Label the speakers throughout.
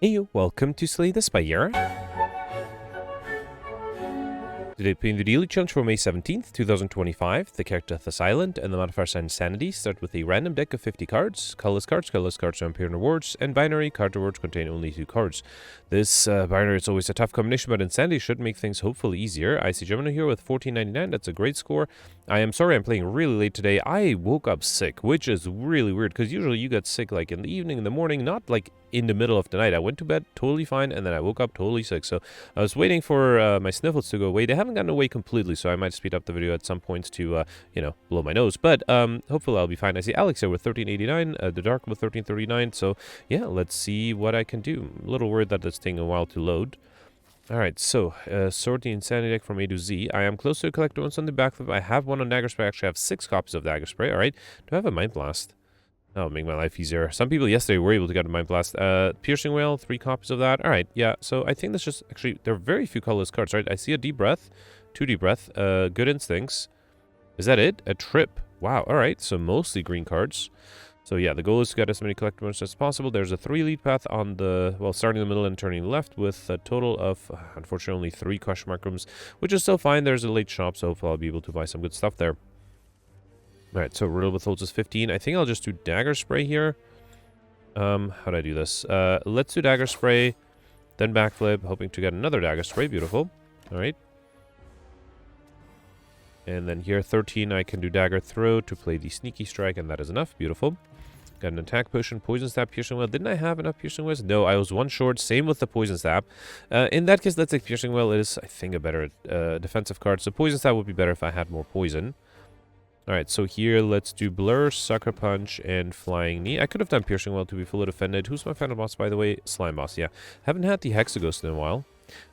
Speaker 1: Hey, welcome to Slay the Spire. Today playing the daily challenge for May 17th, 2025. The character Thus Island and the modifier Insanity start with a random deck of 50 cards. Colorless cards don't appear in rewards, and binary card rewards contain only 2 cards. This binary is always a tough combination, but Insanity should make things hopefully easier. I see Gemini here with 14.99. That's a great score. I am sorry I'm playing really late today. I woke up sick, which is really weird, because usually you get sick like in the evening, in the morning, not like in the middle of the night. I went to bed totally fine, and then I woke up totally sick. So I was waiting for my sniffles to go away. They haven't gotten away completely, so I might speed up the video at some points to, blow my nose. But hopefully I'll be fine. I see Alex here with 1389, the Dark with 1339. So yeah, let's see what I can do. I'm a little worried that it's taking a while to load. Alright, so, sort the Insanity deck from A to Z. I am close to collect ones on the backflip. I have one on Dagger Spray. I actually have 6 copies of Dagger Spray. Alright, do I have a Mind Blast? That'll make my life easier. Some people yesterday were able to get a Mind Blast. Piercing Whale, 3 copies of that. Alright, yeah, so I think that's just, actually, there are very few colorless cards, right? I see a Deep Breath, 2 Deep Breath, Good Instincts. Is that it? A Trip. Wow, alright, so mostly green cards. So yeah, the goal is to get as many collectibles as possible. There's a 3 lead path on the, well, starting in the middle and turning left with a total of, unfortunately, only 3 question mark rooms, which is still fine. There's a late shop, so hopefully I'll be able to buy some good stuff there. Alright, so Riddle with holds is 15. I think I'll just do Dagger Spray here. How do I do this? Let's do Dagger Spray, then Backflip, hoping to get another Dagger Spray. Beautiful. Alright. And then here, 13, I can do Dagger Throw to play the Sneaky Strike, and that is enough. Beautiful. Got an Attack Potion, Poison Stab, Piercing Well. Didn't I have enough Piercing Wells? No, I was 1 short. Same with the Poison Stab. In that case, let's take Piercing Well. It is, I think, a better defensive card. So Poison Stab would be better if I had more poison. Alright, so here, let's do Blur, Sucker Punch, and Flying Knee. I could have done Piercing Well to be fully defended. Who's my final boss, by the way? Slime Boss, yeah. Haven't had the Hexaghost in a while.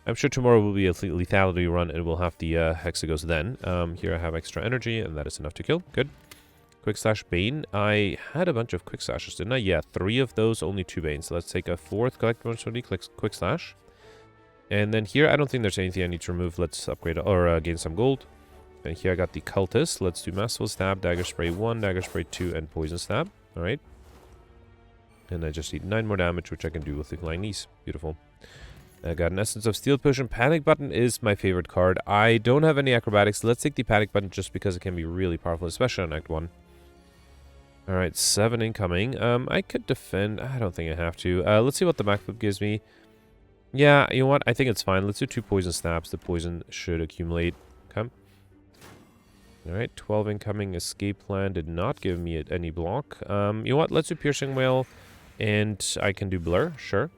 Speaker 1: I'm sure tomorrow will be a lethality run, and we'll have the Hexaghost then. Here I have extra energy, and that is enough to kill. Good. Quick Slash Bane. I had a bunch of Quick Slashes, didn't I? Yeah, 3 of those, only 2 Banes. So let's take a 4th collectible Quick Slash. And then here, I don't think there's anything I need to remove. Let's upgrade or gain some gold. And here I got the Cultist. Let's do Masterful Stab, Dagger Spray 1, Dagger Spray 2, and Poison Stab. Alright. And I just need 9 more damage, which I can do with the Flying Knees. Beautiful. I got an Essence of Steel Potion. Panic Button is my favorite card. I don't have any acrobatics. Let's take the Panic Button just because it can be really powerful, especially on Act 1. Alright, 7 incoming. I could defend. I don't think I have to. Let's see what the backflip gives me. Yeah, you know what? I think it's fine. Let's do 2 Poison Stabs. The poison should accumulate. Okay. Alright, 12 incoming. Escape Plan did not give me any block. You know what? Let's do Piercing Whale. And I can do Blur. Sure.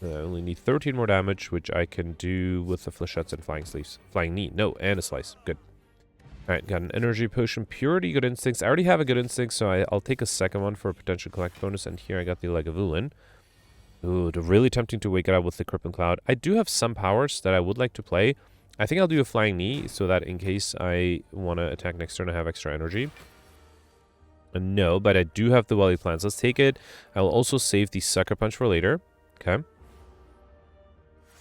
Speaker 1: I only need 13 more damage, which I can do with the Flechettes and Flying Sleeves. Flying Knee. No, and a Slice. Good. Alright, got an Energy Potion. Purity, Good Instincts. I already have a Good Instinct, so I'll take a second one for a potential collect bonus. And here I got the Legavulin. Ooh, really tempting to wake it up with the Crippling Cloud. I do have some powers that I would like to play. I think I'll do a Flying Knee, so that in case I want to attack next turn, I have extra energy. No, but I do have the Welly Plans. Let's take it. I will also save the Sucker Punch for later. Okay.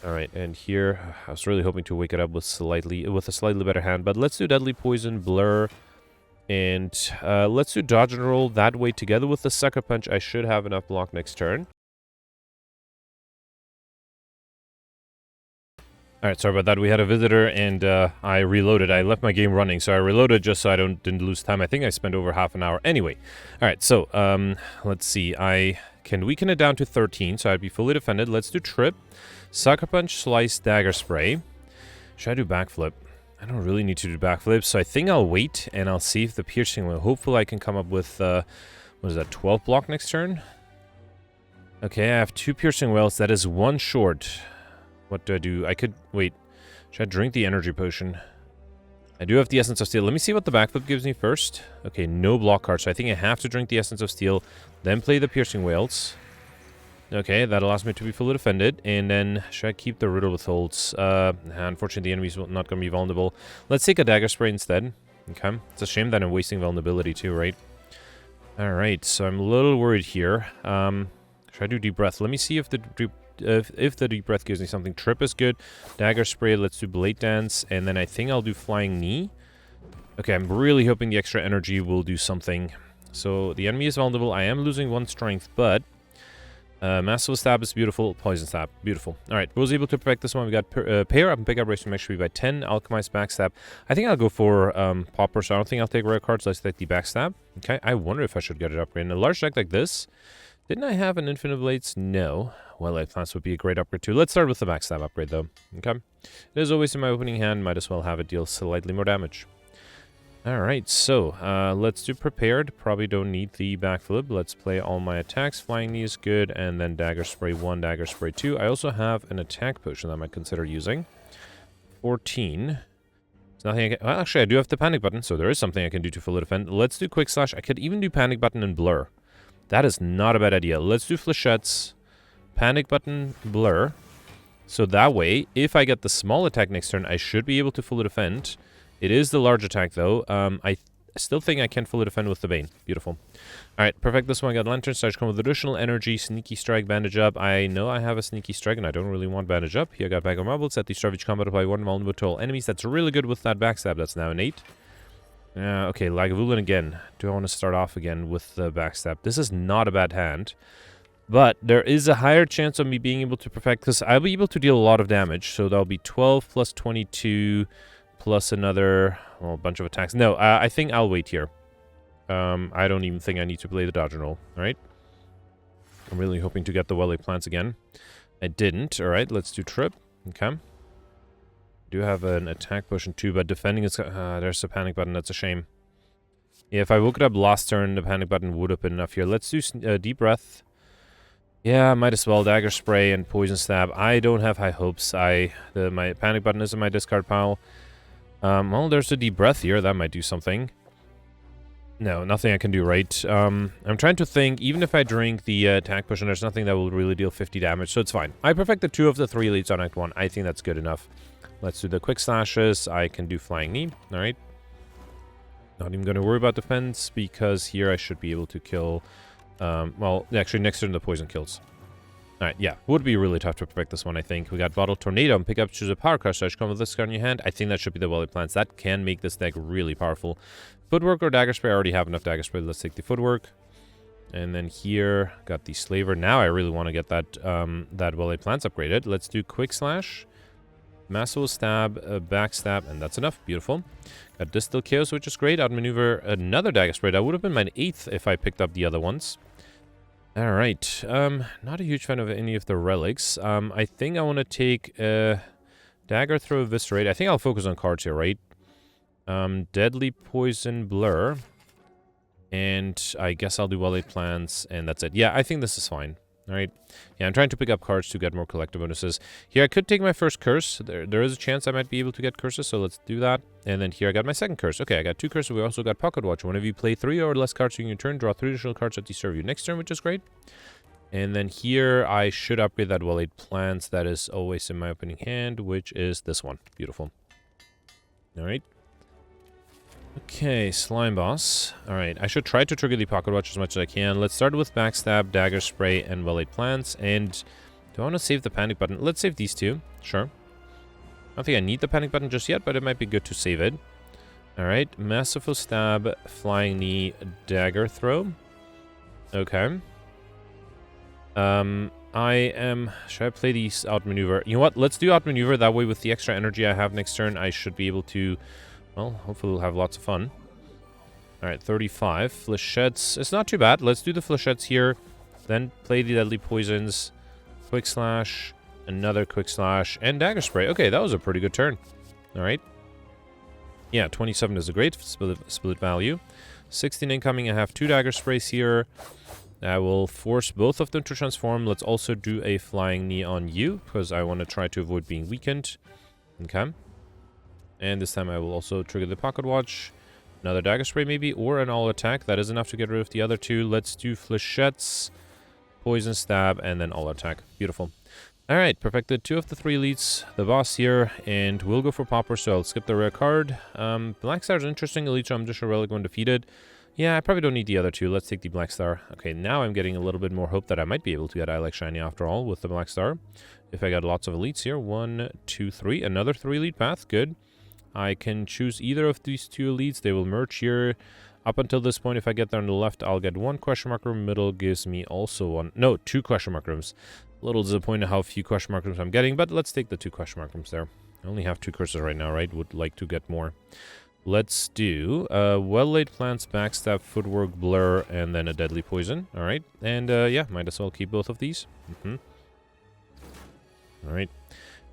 Speaker 1: Alright, and here, I was really hoping to wake it up with a slightly better hand, but let's do Deadly Poison, Blur, and let's do Dodge and Roll. That way, together with the Sucker Punch, I should have enough block next turn. Alright, sorry about that. We had a visitor, and I reloaded. I left my game running, so I reloaded just so I didn't lose time. I think I spent over half an hour. Anyway, alright, so let's see. I can weaken it down to 13, so I'd be fully defended. Let's do Trip. Sucker Punch, Slice, Dagger Spray. Should I do Backflip? I don't really need to do Backflip, so I think I'll wait, and I'll see if the Piercing will. Hopefully I can come up with, what is that, 12 block next turn? Okay, I have 2 Piercing Wells. That is 1 short. What do I do? I could, wait. Should I drink the Energy Potion? I do have the Essence of Steel. Let me see what the Backflip gives me first. Okay, no block card, so I think I have to drink the Essence of Steel, then play the Piercing Whales. Okay, that allows me to be fully defended. And then, should I keep the Riddle with holds? Unfortunately, the enemy's not going to be vulnerable. Let's take a Dagger Spray instead. Okay. It's a shame that I'm wasting vulnerability too, right? Alright, so I'm a little worried here. Should I do Deep Breath? Let me see if the Deep Breath gives me something. Trip is good. Dagger Spray, let's do Blade Dance. And then I think I'll do Flying Knee. Okay, I'm really hoping the extra energy will do something. So, the enemy is vulnerable. I am losing 1 strength, but Massive Stab is beautiful. Poison Stab, beautiful. Alright, was able to perfect this one. We got Pair Up and Pick Up Race from XP by 10. Alchemize Backstab. I think I'll go for Popper, so I don't think I'll take rare cards. Let's take the Backstab. Okay, I wonder if I should get it upgraded. In a large deck like this, didn't I have an Infinite Blades? No. Well, Plants would be a great upgrade too. Let's start with the Backstab upgrade though. Okay. It is always in my opening hand. Might as well have it deal slightly more damage. Alright, so let's do Prepared. Probably don't need the backflip. Let's play all my attacks. Flying Knee is good, and then Dagger Spray 1, Dagger Spray 2. I also have an attack potion that I might consider using. 14. There's nothing I can... Well, actually, I do have the Panic Button, so there is something I can do to fully defend. Let's do Quick Slash. I could even do Panic Button and Blur. That is not a bad idea. Let's do Flechettes, Panic Button, Blur. So that way, if I get the small attack next turn, I should be able to fully defend. It is the large attack, though. I still think I can fully defend with the Bane. Beautiful. Alright, perfect. This one I got Lantern Strike, come with additional energy, Sneaky Strike, Bandage Up. I know I have a Sneaky Strike, and I don't really want Bandage Up. Here I got Bag of Marbles. At the start of each combat, apply 1 vulnerable to all enemies. That's really good with that Backstab. That's now an 8. Okay, Lagavulin again. Do I want to start off again with the Backstab? This is not a bad hand. But there is a higher chance of me being able to perfect, because I'll be able to deal a lot of damage. So that'll be 12 plus 22... plus another, well, bunch of attacks. No, I think I'll wait here. I don't even think I need to play the dodge and roll. Alright. I'm really hoping to get the Welly Plants again. I didn't. Alright, let's do Trip. Okay. Do have an attack potion too, but defending is... there's a Panic Button. That's a shame. Yeah, if I woke it up last turn, the Panic Button would have been enough here. Let's do Deep Breath. Yeah, might as well. Dagger Spray and Poison Stab. I don't have high hopes. My Panic Button is in my discard pile. Well, there's a Deep Breath here. That might do something. No, nothing I can do, right? I'm trying to think. Even if I drink the attack potion, there's nothing that will really deal 50 damage, so it's fine. I perfected 2 of the 3 elites on Act 1. I think that's good enough. Let's do the Quick Slashes. I can do Flying Knee. Alright. Not even going to worry about defense, because here I should be able to kill... well, actually, next turn the poison kills. Alright, yeah. Would be really tough to perfect this one, I think. We got Bottle Tornado and pick up, choose a power card, so I should come with this card in your hand. I think that should be the Welly Plants. That can make this deck really powerful. Footwork or Dagger Spray? I already have enough Dagger Spray. Let's take the Footwork. And then here, got the Slaver. Now I really want to get that that Welly Plants upgraded. Let's do Quick Slash, Massive Stab, Backstab, and that's enough. Beautiful. Got Distill Chaos, which is great. Outmaneuver another Dagger Spray. That would have been my 8th if I picked up the other ones. Alright, not a huge fan of any of the relics. I think I want to take Dagger Throw, Eviscerate. I think I'll focus on cards here, right? Deadly Poison, Blur. And I guess I'll do Welly Plants, and that's it. Yeah, I think this is fine. Alright. Yeah, I'm trying to pick up cards to get more collector bonuses. Here, I could take my first curse. There is a chance I might be able to get curses, so let's do that. And then here, I got my second curse. Okay, I got 2 curses. We also got Pocket Watch. Whenever you play 3 or less cards during your turn, draw 3 additional cards that serve you next turn, which is great. And then here, I should upgrade that Welly Plants. That is always in my opening hand, which is this one. Beautiful. Alright. Okay, Slime Boss. Alright, I should try to trigger the Pocket Watch as much as I can. Let's start with Backstab, Dagger Spray, and Welly Plants. And do I want to save the Panic Button? Let's save these 2. Sure. I don't think I need the Panic Button just yet, but it might be good to save it. Alright, Masterful Stab, Flying Knee, Dagger Throw. Okay. Should I play these Outmaneuver? You know what? Let's do Outmaneuver. That way, with the extra energy I have next turn, I should be able to... Well, hopefully we'll have lots of fun. Alright, 35. Flechettes. It's not too bad. Let's do the Flechettes here. Then play the Deadly Poisons. Quick Slash. Another Quick Slash. And Dagger Spray. Okay, that was a pretty good turn. Alright. Yeah, 27 is a great split value. 16 incoming. I have 2 Dagger Sprays here. I will force both of them to transform. Let's also do a Flying Knee on you, because I want to try to avoid being weakened. Okay. And this time I will also trigger the Pocket Watch. Another Dagger Spray maybe, or an all attack. That is enough to get rid of the other 2. Let's do Flechettes, Poison Stab, and then all attack. Beautiful. Alright, perfected 2 of the 3 elites. The boss here, and we'll go for Popper, so I'll skip the rare card. Black Star is interesting. Elite Charm, just a relic when defeated. Yeah, I probably don't need the other 2. Let's take the Black Star. Okay, now I'm getting a little bit more hope that I might be able to get Eye Shiny after all with the Black Star. If I got lots of elites here. 1, 2, 3. Another 3 elite path. Good. I can choose either of these 2 elites. They will merge here. Up until this point, if I get there on the left, I'll get 1 question mark room. Middle gives me also 1. No, 2 question mark rooms. A little disappointed how few question mark rooms I'm getting, but let's take the 2 question mark rooms there. I only have 2 cursors right now, right? Would like to get more. Let's do well-laid plants, backstab, footwork, blur, and then a deadly poison. All right. And yeah, might as well keep both of these. All right.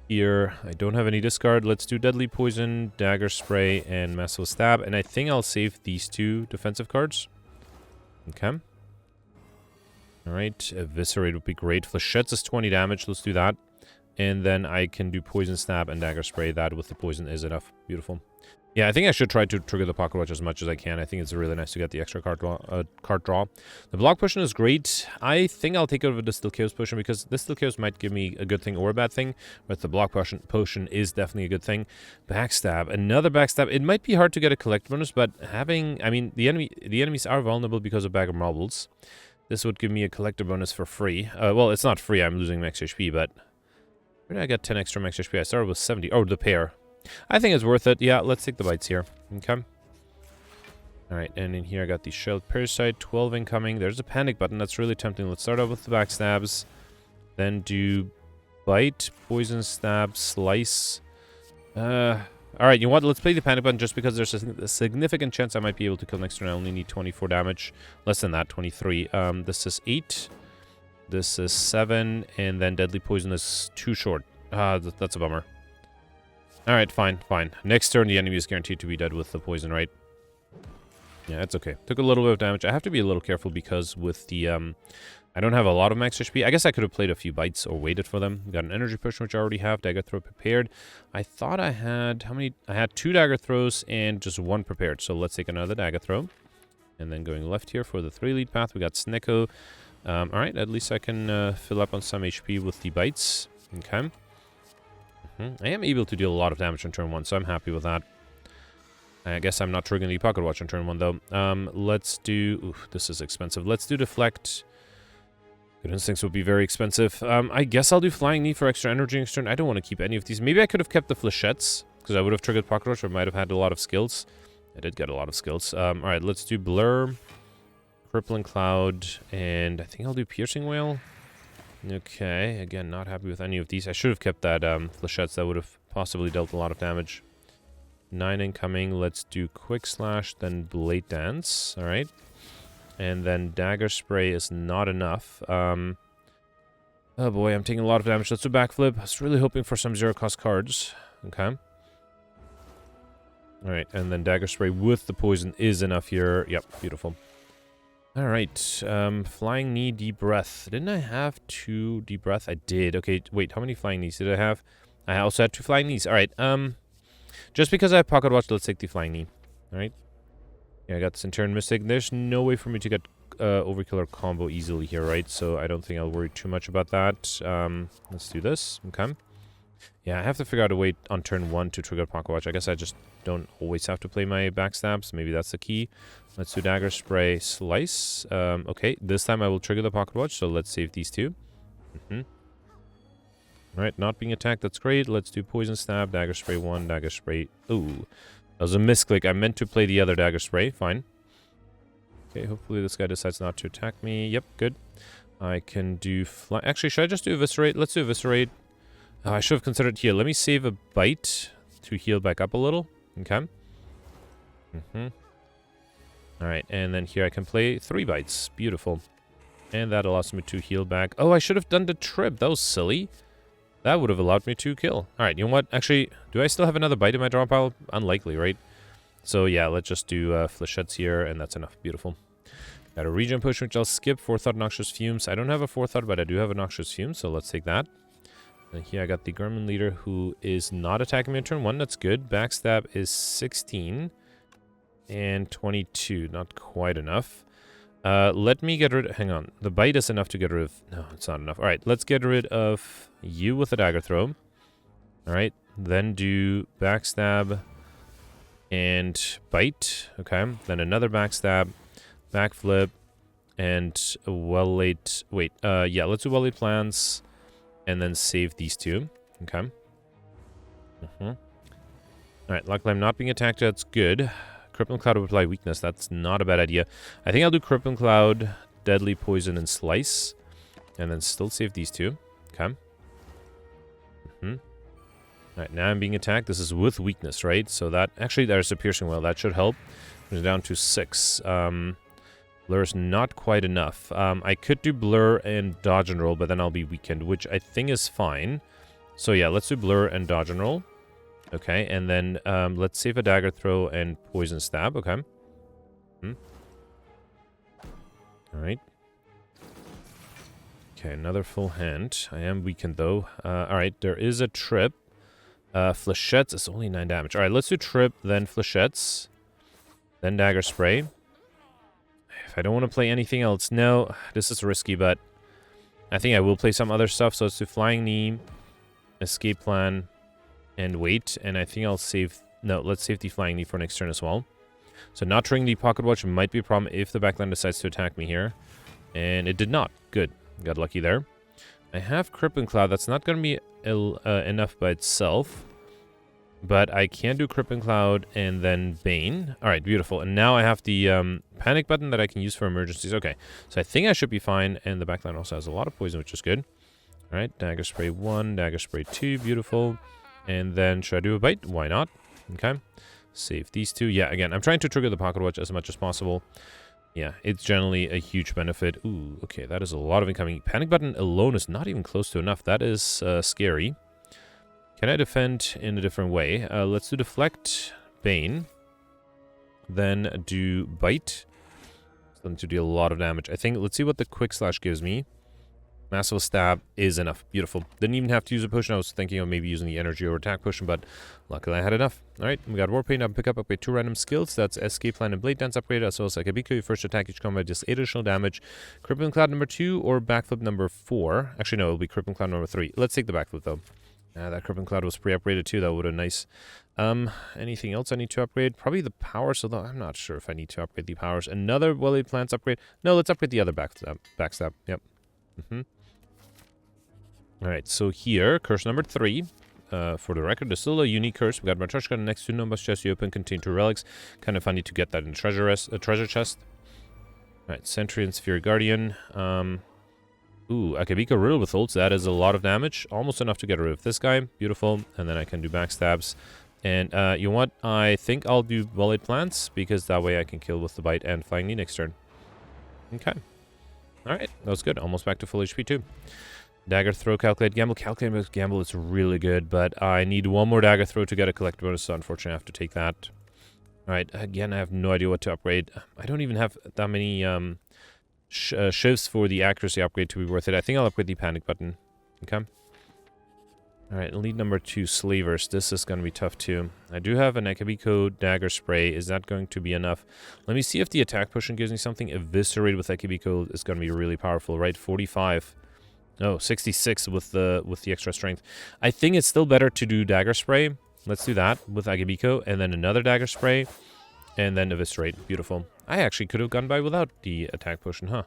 Speaker 1: Here, I don't have any discard. Let's do deadly poison, dagger spray, and massive stab. And I think I'll save these 2 defensive cards. Okay. All right. Eviscerate would be great. Flechettes is 20 damage. Let's do that. And then I can do poison stab and dagger spray. That with the poison is enough. Beautiful. Yeah, I think I should try to trigger the pocket watch as much as I can. I think it's really nice to get the extra card draw. The block potion is great. I think I'll take over the Still Chaos potion because this Still Chaos might give me a good thing or a bad thing. But the block potion is definitely a good thing. Backstab, another backstab. It might be hard to get a collect bonus, but having, I mean, the enemies are vulnerable because of bag of marbles. This would give me a collector bonus for free. Well, it's not free. I'm losing max HP, but where did I get 10 extra max HP? I started with 70. Oh, the pair. I think it's worth it. Yeah, let's take the bites here. Okay. Alright, and in here I got the Shelled Parasite, 12 incoming. There's a panic button. That's really tempting. Let's start off with the backstabs. Then do bite, poison stab, slice. Alright, you know what? Let's play the panic button just because there's a significant chance I might be able to kill next turn. I only need 24 damage. Less than that, 23. This is 8. This is 7. And then deadly poison is too short. That's a bummer. Alright, fine. Next turn, the enemy is guaranteed to be dead with the poison, right? Yeah, it's okay. Took a little bit of damage. I have to be a little careful because with the, I don't have a lot of max HP. I guess I could have played a few bites or waited for them. Got an energy push, which I already have. Dagger throw prepared. I thought I had, how many? I had 2 dagger throws and just 1 prepared. So let's take another dagger throw. And then going left here for the 3 lead path, we got Snecko. Alright, at least I can fill up on some HP with the bites. Okay. I am able to deal a lot of damage on turn 1, so I'm happy with that. I guess I'm not triggering the pocket watch on turn 1, though. Let's do... Oof, this is expensive. Let's do deflect. Good instincts would be very expensive. I guess I'll do flying knee for extra energy next turn. I don't want to keep any of these. Maybe I could have kept the flechettes, because I would have triggered pocket watch, or might have had a lot of skills. I did get a lot of skills. Alright, let's do blur, crippling cloud, and I think I'll do piercing wail. Okay, again, not happy with any of these. I should have kept that flechettes. That would have possibly dealt a lot of damage. 9 incoming. Let's do quick slash, then blade dance. All right, and then dagger spray is not enough. Oh boy, I'm taking a lot of damage. Let's do backflip. I was really hoping for some 0-cost cards. Okay. All right, and then dagger spray with the poison is enough here. Yep, beautiful. Alright, flying knee, deep breath. Didn't I have 2 deep breath? I did. Okay, wait, how many flying knees did I have? I also had 2 flying knees. Alright, just because I have pocket watch, let's take the flying knee. Alright. Yeah, I got Centurion Mystic. There's no way for me to get overkill or combo easily here, right? So I don't think I'll worry too much about that. Let's do this. Okay. Yeah, I have to figure out a way on turn 1 to trigger pocket watch. I guess I just don't always have to play my backstabs. Maybe that's the key. Let's do dagger spray, slice. Okay, this time I will trigger the pocket watch, so let's save these 2. Alright, not being attacked, that's great. Let's do poison stab, dagger spray 1, dagger spray... Ooh, that was a misclick. I meant to play the other dagger spray. Fine. Okay, hopefully this guy decides not to attack me. Yep, good. I can do... Actually, should I just do eviscerate? Let's do eviscerate. I should have considered heal. Let me save a bite to heal back up a little. Okay. Alright, and then here I can play 3 bites. Beautiful. And that allows me to heal back. Oh, I should have done the trip. That was silly. That would have allowed me to kill. Alright, you know what? Actually, do I still have another bite in my draw pile? Unlikely, right? So yeah, let's just do flechettes here, and that's enough. Beautiful. Got a regen push, which I'll skip. Forethought, Noxious Fumes. I don't have a Forethought, but I do have a Noxious Fume, so let's take that. And here I got the Gremlin Leader, who is not attacking me on turn 1. That's good. Backstab is 16. And 22. Not quite enough. Let me get rid of... Hang on. The bite is enough to get rid of... No, it's not enough. Alright, let's get rid of you with a dagger throw. Alright, then do backstab and bite. Okay, then another backstab, backflip, and well-laid... Wait, yeah, let's do well-laid plans. And then save these 2. Okay. Alright, luckily I'm not being attacked. That's good. Crippling Cloud will apply weakness. That's not a bad idea. I think I'll do Crippling Cloud, Deadly Poison, and Slice. And then still save these two. Okay. Alright, now I'm being attacked. This is with weakness, right? So that... Actually, there's a Piercing Well. That should help. It's down to 6. Blur is not quite enough. I could do Blur and Dodge and Roll, but then I'll be weakened, which I think is fine. So yeah, let's do Blur and Dodge and Roll. Okay, and then let's save a Dagger Throw and Poison Stab. Okay. Alright. Okay, another full hand. I am weakened, though. Alright, there is a Trip. Flechettes is only 9 damage. Alright, let's do Trip, then Flechettes. Then Dagger Spray. If I don't want to play anything else... No, this is risky, but... I think I will play some other stuff. So let's do Flying Knee, Escape Plan, and Wait. And I think I'll save... No, let's save the Flying Knee for next turn as well. So not triggering the Pocket Watch might be a problem if the backline decides to attack me here. And it did not. Good. Got lucky there. I have Crippling Cloud. That's not going to be enough by itself. But I can do Crippling Cloud and then Bane. Alright, beautiful. And now I have the Panic button that I can use for emergencies. Okay, so I think I should be fine. And the backline also has a lot of poison, which is good. Alright, Dagger Spray 1, Dagger Spray 2. Beautiful. And then should I do a Bite? Why not? Okay. Save these two. Yeah, again, I'm trying to trigger the Pocket Watch as much as possible. Yeah, it's generally a huge benefit. Ooh, okay, that is a lot of incoming. Panic button alone is not even close to enough. That is scary. Can I defend in a different way? Let's do Deflect, Bane. Then do Bite. Something to deal a lot of damage. I think, let's see what the Quick Slash gives me. Massive Stab is enough. Beautiful. Didn't even have to use a potion. I was thinking of maybe using the energy or attack potion, but luckily I had enough. Alright, we got War Paint. I'll pick up, upgrade 2 random skills. That's Escape Plan and Blade Dance upgrade, as well as Akabiko. Your first attack each combat does 8 additional damage. Crippling Cloud number 2 or Backflip number 4. Actually, no, it'll be Crippling Cloud number 3. Let's take the Backflip, though. That Crippling Cloud was pre-upgraded, too. That would have nice. Anything else I need to upgrade? Probably the powers, although I'm not sure if I need to upgrade the powers. Another Well-Laid Plants upgrade. No, let's upgrade the other Backstab. Yep. Alright, so here, curse number 3. For the record, there's still a unique curse. We got Matryoshka next to Nomba's chest. You open, contain 2 relics. Kind of funny to get that in treasure chest. Alright, Sentry and Sphere Guardian. Ooh, Akabiko Riddle with ults. That is a lot of damage. Almost enough to get rid of this guy. Beautiful. And then I can do backstabs. And you know what? I think I'll do Well-Laid Plants, because that way I can kill with the Bite and Flying Knee next turn. Okay. Alright, that was good. Almost back to full HP too. Dagger Throw, Calculate Gamble. Calculate Gamble is really good, but I need one more Dagger Throw to get a collect bonus, so unfortunately I have to take that. Alright, again, I have no idea what to upgrade. I don't even have that many shifts for the accuracy upgrade to be worth it. I think I'll upgrade the Panic button. Okay. Alright, lead number 2, Slavers. This is going to be tough too. I do have an Akabiko Dagger Spray. Is that going to be enough? Let me see if the attack potion gives me something. Eviscerate with Akabiko is going to be really powerful, right? 45. No, 66 with the extra strength. I think it's still better to do Dagger Spray. Let's do that with Akabiko, and then another Dagger Spray, and then Eviscerate. Beautiful. I actually could have gone by without the attack potion, huh?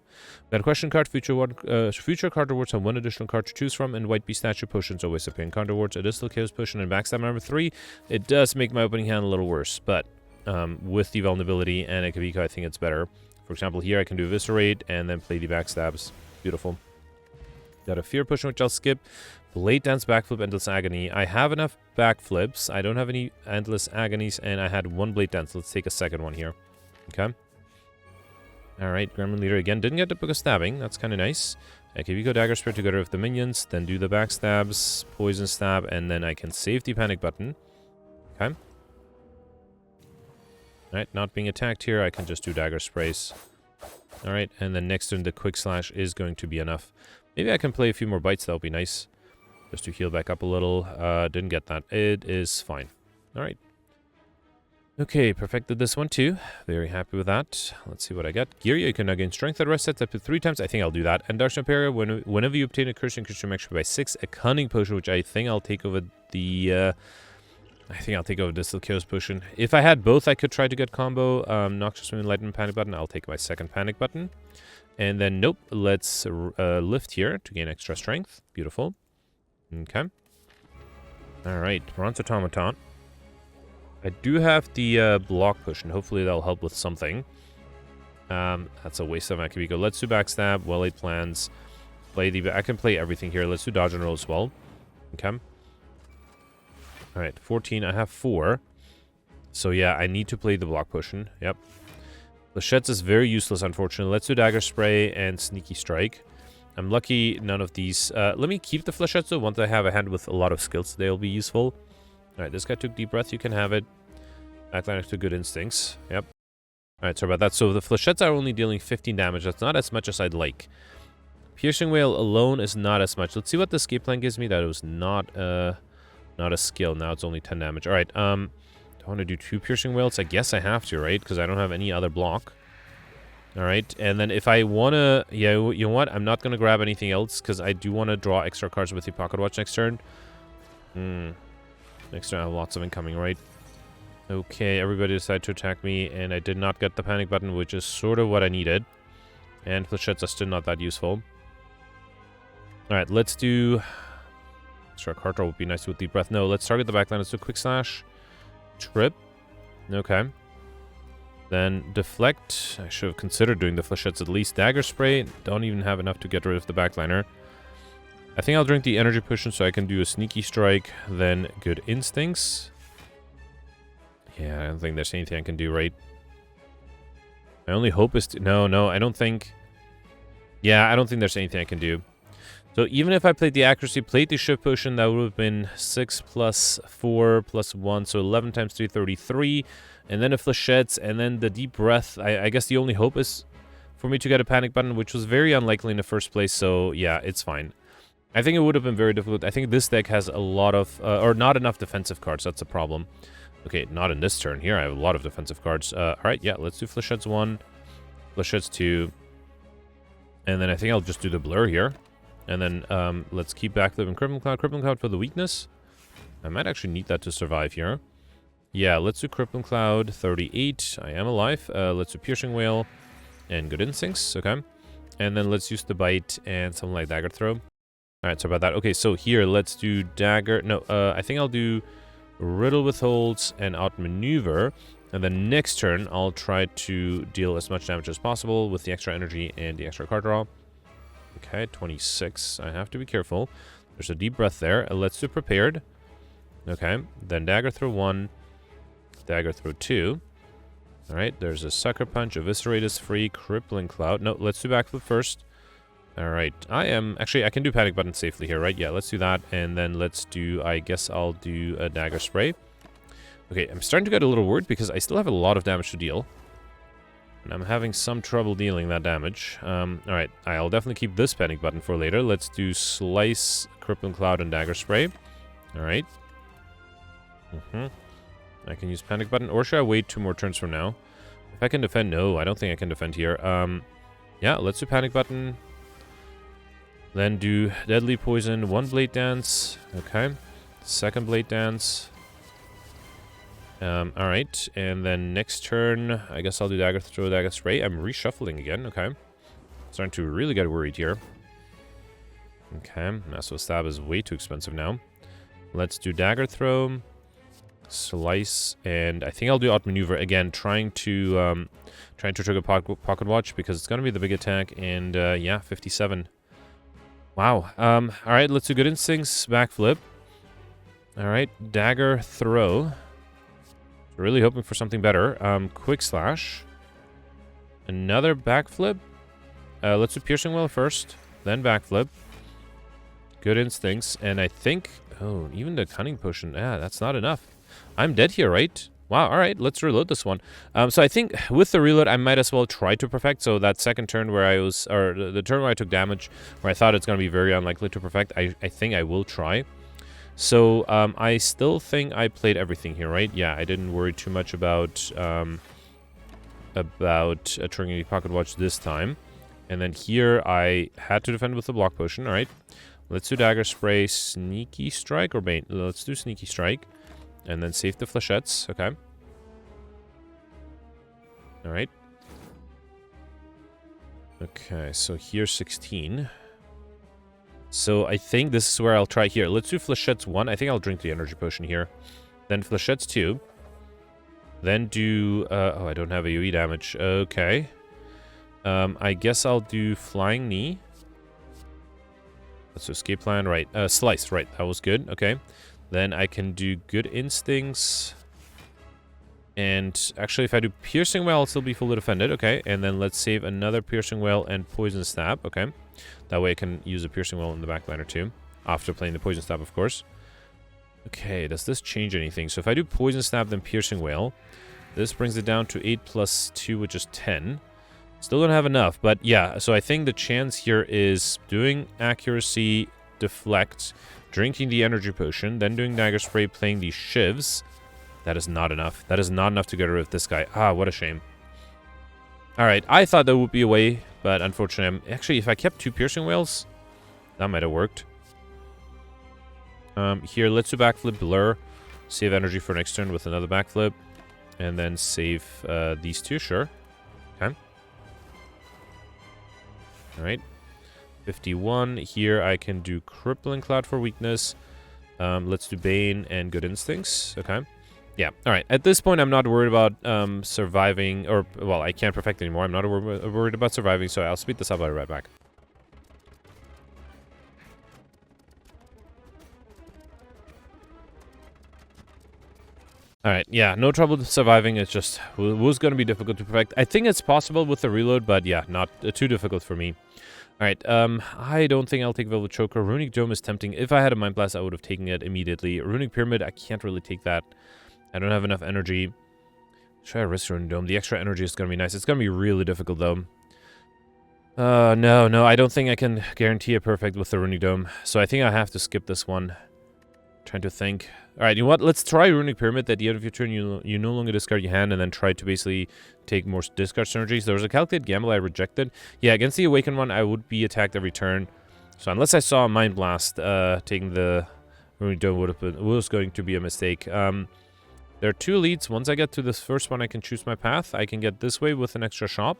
Speaker 1: Got a question card. Future card rewards have 1 additional card to choose from, and White Beast Statue potions always appear in card rewards. Additional Chaos Potion and Backstab number 3. It does make my opening hand a little worse, but with the vulnerability and Akabiko, I think it's better. For example, here I can do Eviscerate and then play the Backstabs. Beautiful. Got a Fear Potion, which I'll skip. Blade Dance, Backflip, Endless Agony. I have enough Backflips. I don't have any Endless Agonies, and I had 1 Blade Dance. Let's take a second one here. Okay. Alright, Gremlin Leader again. Didn't get the Book of Stabbing. That's kind of nice. Akabiko Dagger Spray to get rid of the minions. Then do the Backstabs, Poison Stab, and then I can save the Panic button. Okay. Alright, not being attacked here. I can just do Dagger Sprays. Alright, and then next turn the Quick Slash is going to be enough. Maybe I can play a few more bites. That would be nice. Just to heal back up a little. Didn't get that. It is fine. Alright. Okay, perfected this one too. Very happy with that. Let's see what I get. Gear, you can now gain strength at rest sets up to 3 times. I think I'll do that. And Dark Superior, whenever you obtain a curse, increase your max by 6. A Cunning Potion, which I think I'll take over the... I think I'll take over Distal Chaos Potion. If I had both, I could try to get combo. Noxious Wind, Lightning, Panic button. I'll take my second Panic button. And then, nope, let's lift here to gain extra strength. Beautiful. Okay. Alright, Bronze Automaton. I do have the block push, and hopefully that'll help with something. That's a waste of my Akibiko. Let's do backstab, well-laid plans. Play the... I can play everything here. Let's do dodge and roll as well. Okay. Alright, 14. I have 4. So yeah, I need to play the block potion. Yep. Flechettes is very useless, unfortunately. Let's do Dagger Spray and Sneaky Strike. I'm lucky none of these... let me keep the Flechettes, though. Once I have a hand with a lot of skills, they'll be useful. Alright, this guy took Deep Breath. You can have it. Backliner took Good Instincts. Yep. Alright, sorry about that. So the Flechettes are only dealing 15 damage. That's not as much as I'd like. Piercing Whale alone is not as much. Let's see what the escape plan gives me. That was not a skill. Now it's only 10 damage. Alright, do I want to do 2 Piercing Whales? I guess I have to, right? Because I don't have any other block. Alright, and then if I want to... Yeah, you know what? I'm not going to grab anything else, because I do want to draw extra cards with the Pocket Watch next turn. Next turn I have lots of incoming, right? Okay, everybody decided to attack me, and I did not get the panic button, which is sort of what I needed. And Flechettes are still not that useful. Alright, let's do... Extra card draw would be nice with Deep Breath. No, let's target the backline. Let's do Quick Slash. Trip. Okay. Then Deflect. I should have considered doing the Flechettes at least. Dagger Spray. Don't even have enough to get rid of the backliner. I think I'll drink the Energy Potion so I can do a Sneaky Strike. Then Good Instincts. Yeah, I don't think there's anything I can do, right? My only hope is to... No, I don't think... Yeah, I don't think there's anything I can do. So even if I played the Accuracy, played the Shift Potion, that would have been 6 plus 4 plus 1, so 11 times 3, 33. And then a Flechettes, and then the Deep Breath. I guess the only hope is for me to get a Panic Button, which was very unlikely in the first place, so yeah, it's fine. I think it would have been very difficult. I think this deck has a lot of... or not enough defensive cards, that's a problem. Okay, not in this turn. Here I have a lot of defensive cards. Alright, yeah, let's do Flechettes 1, Flechettes 2. And then I think I'll just do the Blur here. And then let's keep Backflip and Crippling Cloud. Crippling Cloud for the weakness. I might actually need that to survive here. Yeah, let's do Crippling Cloud, 38. I am alive. Let's do Piercing Whale and Good Instincts. Okay. And then let's use the Bite and something like Dagger Throw. Alright, sorry about that. Okay, so here, let's do Dagger. No, I think I'll do Riddle Withholds and Outmaneuver. And then next turn, I'll try to deal as much damage as possible with the extra energy and the extra card draw. Okay, 26. I have to be careful. There's a Deep Breath there. Let's do Prepared. Okay, then Dagger Throw 1. Dagger Throw 2. Alright, there's a Sucker Punch. Eviscerate is free. Crippling Cloud. No, let's do Backflip first. Alright, actually, I can do Panic Button safely here, right? Yeah, let's do that. And then let's do... I guess I'll do a Dagger Spray. Okay, I'm starting to get a little worried because I still have a lot of damage to deal. And I'm having some trouble dealing that damage. Alright, I'll definitely keep this Panic Button for later. Let's do Slice, Crippling Cloud, and Dagger Spray. Alright. I can use Panic Button, or should I wait 2 more turns from now? If I can defend, no, I don't think I can defend here. Yeah, let's do Panic Button. Then do Deadly Poison, 1 Blade Dance. Okay. 2nd Blade Dance. Alright, and then next turn, I guess I'll do Dagger Throw, Dagger Spray. I'm reshuffling again, okay. Starting to really get worried here. Okay, Massive Stab is way too expensive now. Let's do Dagger Throw, Slice, and I think I'll do Outmaneuver again, trying to trigger Pocket Watch because it's going to be the big attack, and yeah, 57. Wow. Alright, let's do Good Instincts, Backflip. Alright, Dagger Throw. Really hoping for something better. Quick Slash. Another Backflip. Let's do Piercing Whale first, then Backflip. Good Instincts, and I think... Oh, even the Cunning Potion. Yeah, that's not enough. I'm dead here, right? Wow, alright, let's reload this one. So I think with the reload, I might as well try to perfect. So that second turn where I was... Or the turn where I took damage, where I thought it's going to be very unlikely to perfect, I think I will try. So, I still think I played everything here, right? Yeah, I didn't worry too much about triggering the Pocket Watch this time. And then here, I had to defend with the Block Potion, alright. Let's do Dagger Spray, Sneaky Strike, or Bane. Let's do Sneaky Strike. And then save the Flechettes, okay. Alright. Okay, so here's 16. So I think this is where I'll try here. Let's do Flechettes 1. I think I'll drink the Energy Potion here. Then Flechettes 2. Then do... oh, I don't have AoE damage. Okay. I guess I'll do Flying Knee. That's escape plan, right. Slice, right. That was good. Okay. Then I can do Good Instincts. And actually, if I do Piercing Well, I'll still be fully defended. Okay. And then let's save another Piercing Well and Poison Stab. Okay. That way I can use a Piercing Well in the backliner too. After playing the Poison Stab, of course. Okay. Does this change anything? So if I do Poison Stab, then Piercing Well, this brings it down to 8 plus 2, which is 10. Still don't have enough, but yeah, so I think the chance here is doing accuracy, deflect, drinking the energy potion, then doing dagger spray, playing these shivs. That is not enough. That is not enough to get rid of this guy. Ah, what a shame. Alright, I thought there would be a way, but unfortunately, actually, if I kept 2 piercing whales, that might have worked. Here, let's do backflip, blur, save energy for next turn with another backflip, and then save these 2, sure. Okay. Alright. 51. Here I can do Crippling Cloud for weakness. Let's do Bane and Good Instincts. Okay. Yeah. Alright. At this point, I'm not worried about surviving. Or, well, I can't perfect anymore. I'm not worried about surviving, so I'll speed this up. I'll be right back. Alright, yeah, no trouble surviving. It's just, it was going to be difficult to perfect. I think it's possible with the reload, but yeah, not too difficult for me. Alright, I don't think I'll take Velvet Choker. Runic Dome is tempting. If I had a Mind Blast, I would have taken it immediately. Runic Pyramid, I can't really take that. I don't have enough energy. Try a risk Runic Dome. The extra energy is going to be nice. It's going to be really difficult, though. No, I don't think I can guarantee a perfect with the Runic Dome. So I think I have to skip this one. Trying to think. Alright, you know what? Let's try Runic Pyramid. At the end of your turn, you no longer discard your hand and then try to basically take more discard synergies. There was a calculated gamble I rejected. Yeah, against the Awakened one, I would be attacked every turn. So unless I saw a Mind Blast, taking the Runic Dome was going to be a mistake. There are 2 leads. Once I get to this first one, I can choose my path. I can get this way with an extra shop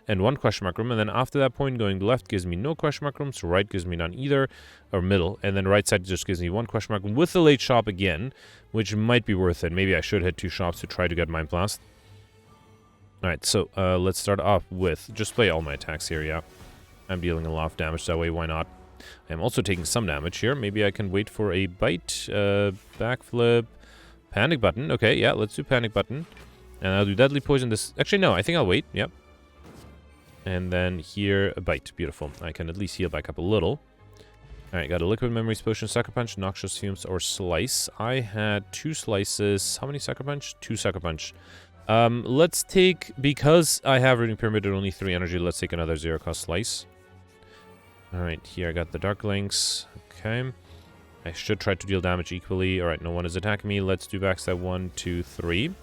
Speaker 1: and 1 question mark room. And then after that point, going left gives me no question mark rooms. Right gives me none either, or middle. And then right side just gives me 1 question mark room with the late shop again, which might be worth it. Maybe I should hit 2 shops to try to get Mind Blast. Alright, so let's start off with just play all my attacks here, yeah. I'm dealing a lot of damage that way, why not? I'm also taking some damage here. Maybe I can wait for a bite, backflip. Panic button. Okay, yeah, let's do panic button. And I'll do deadly poison this. Actually, no, I think I'll wait. Yep. And then here, a bite. Beautiful. I can at least heal back up a little. Alright, got a liquid memories potion, sucker punch, noxious fumes, or slice. I had 2 slices. How many sucker punch? 2 sucker punch. Let's take, because I have Runic Pyramid and only 3 energy, let's take another 0-cost slice. Alright, here I got the Dark Links. Okay. I should try to deal damage equally. Alright, no one is attacking me. Let's do backstab 1, 2, 3.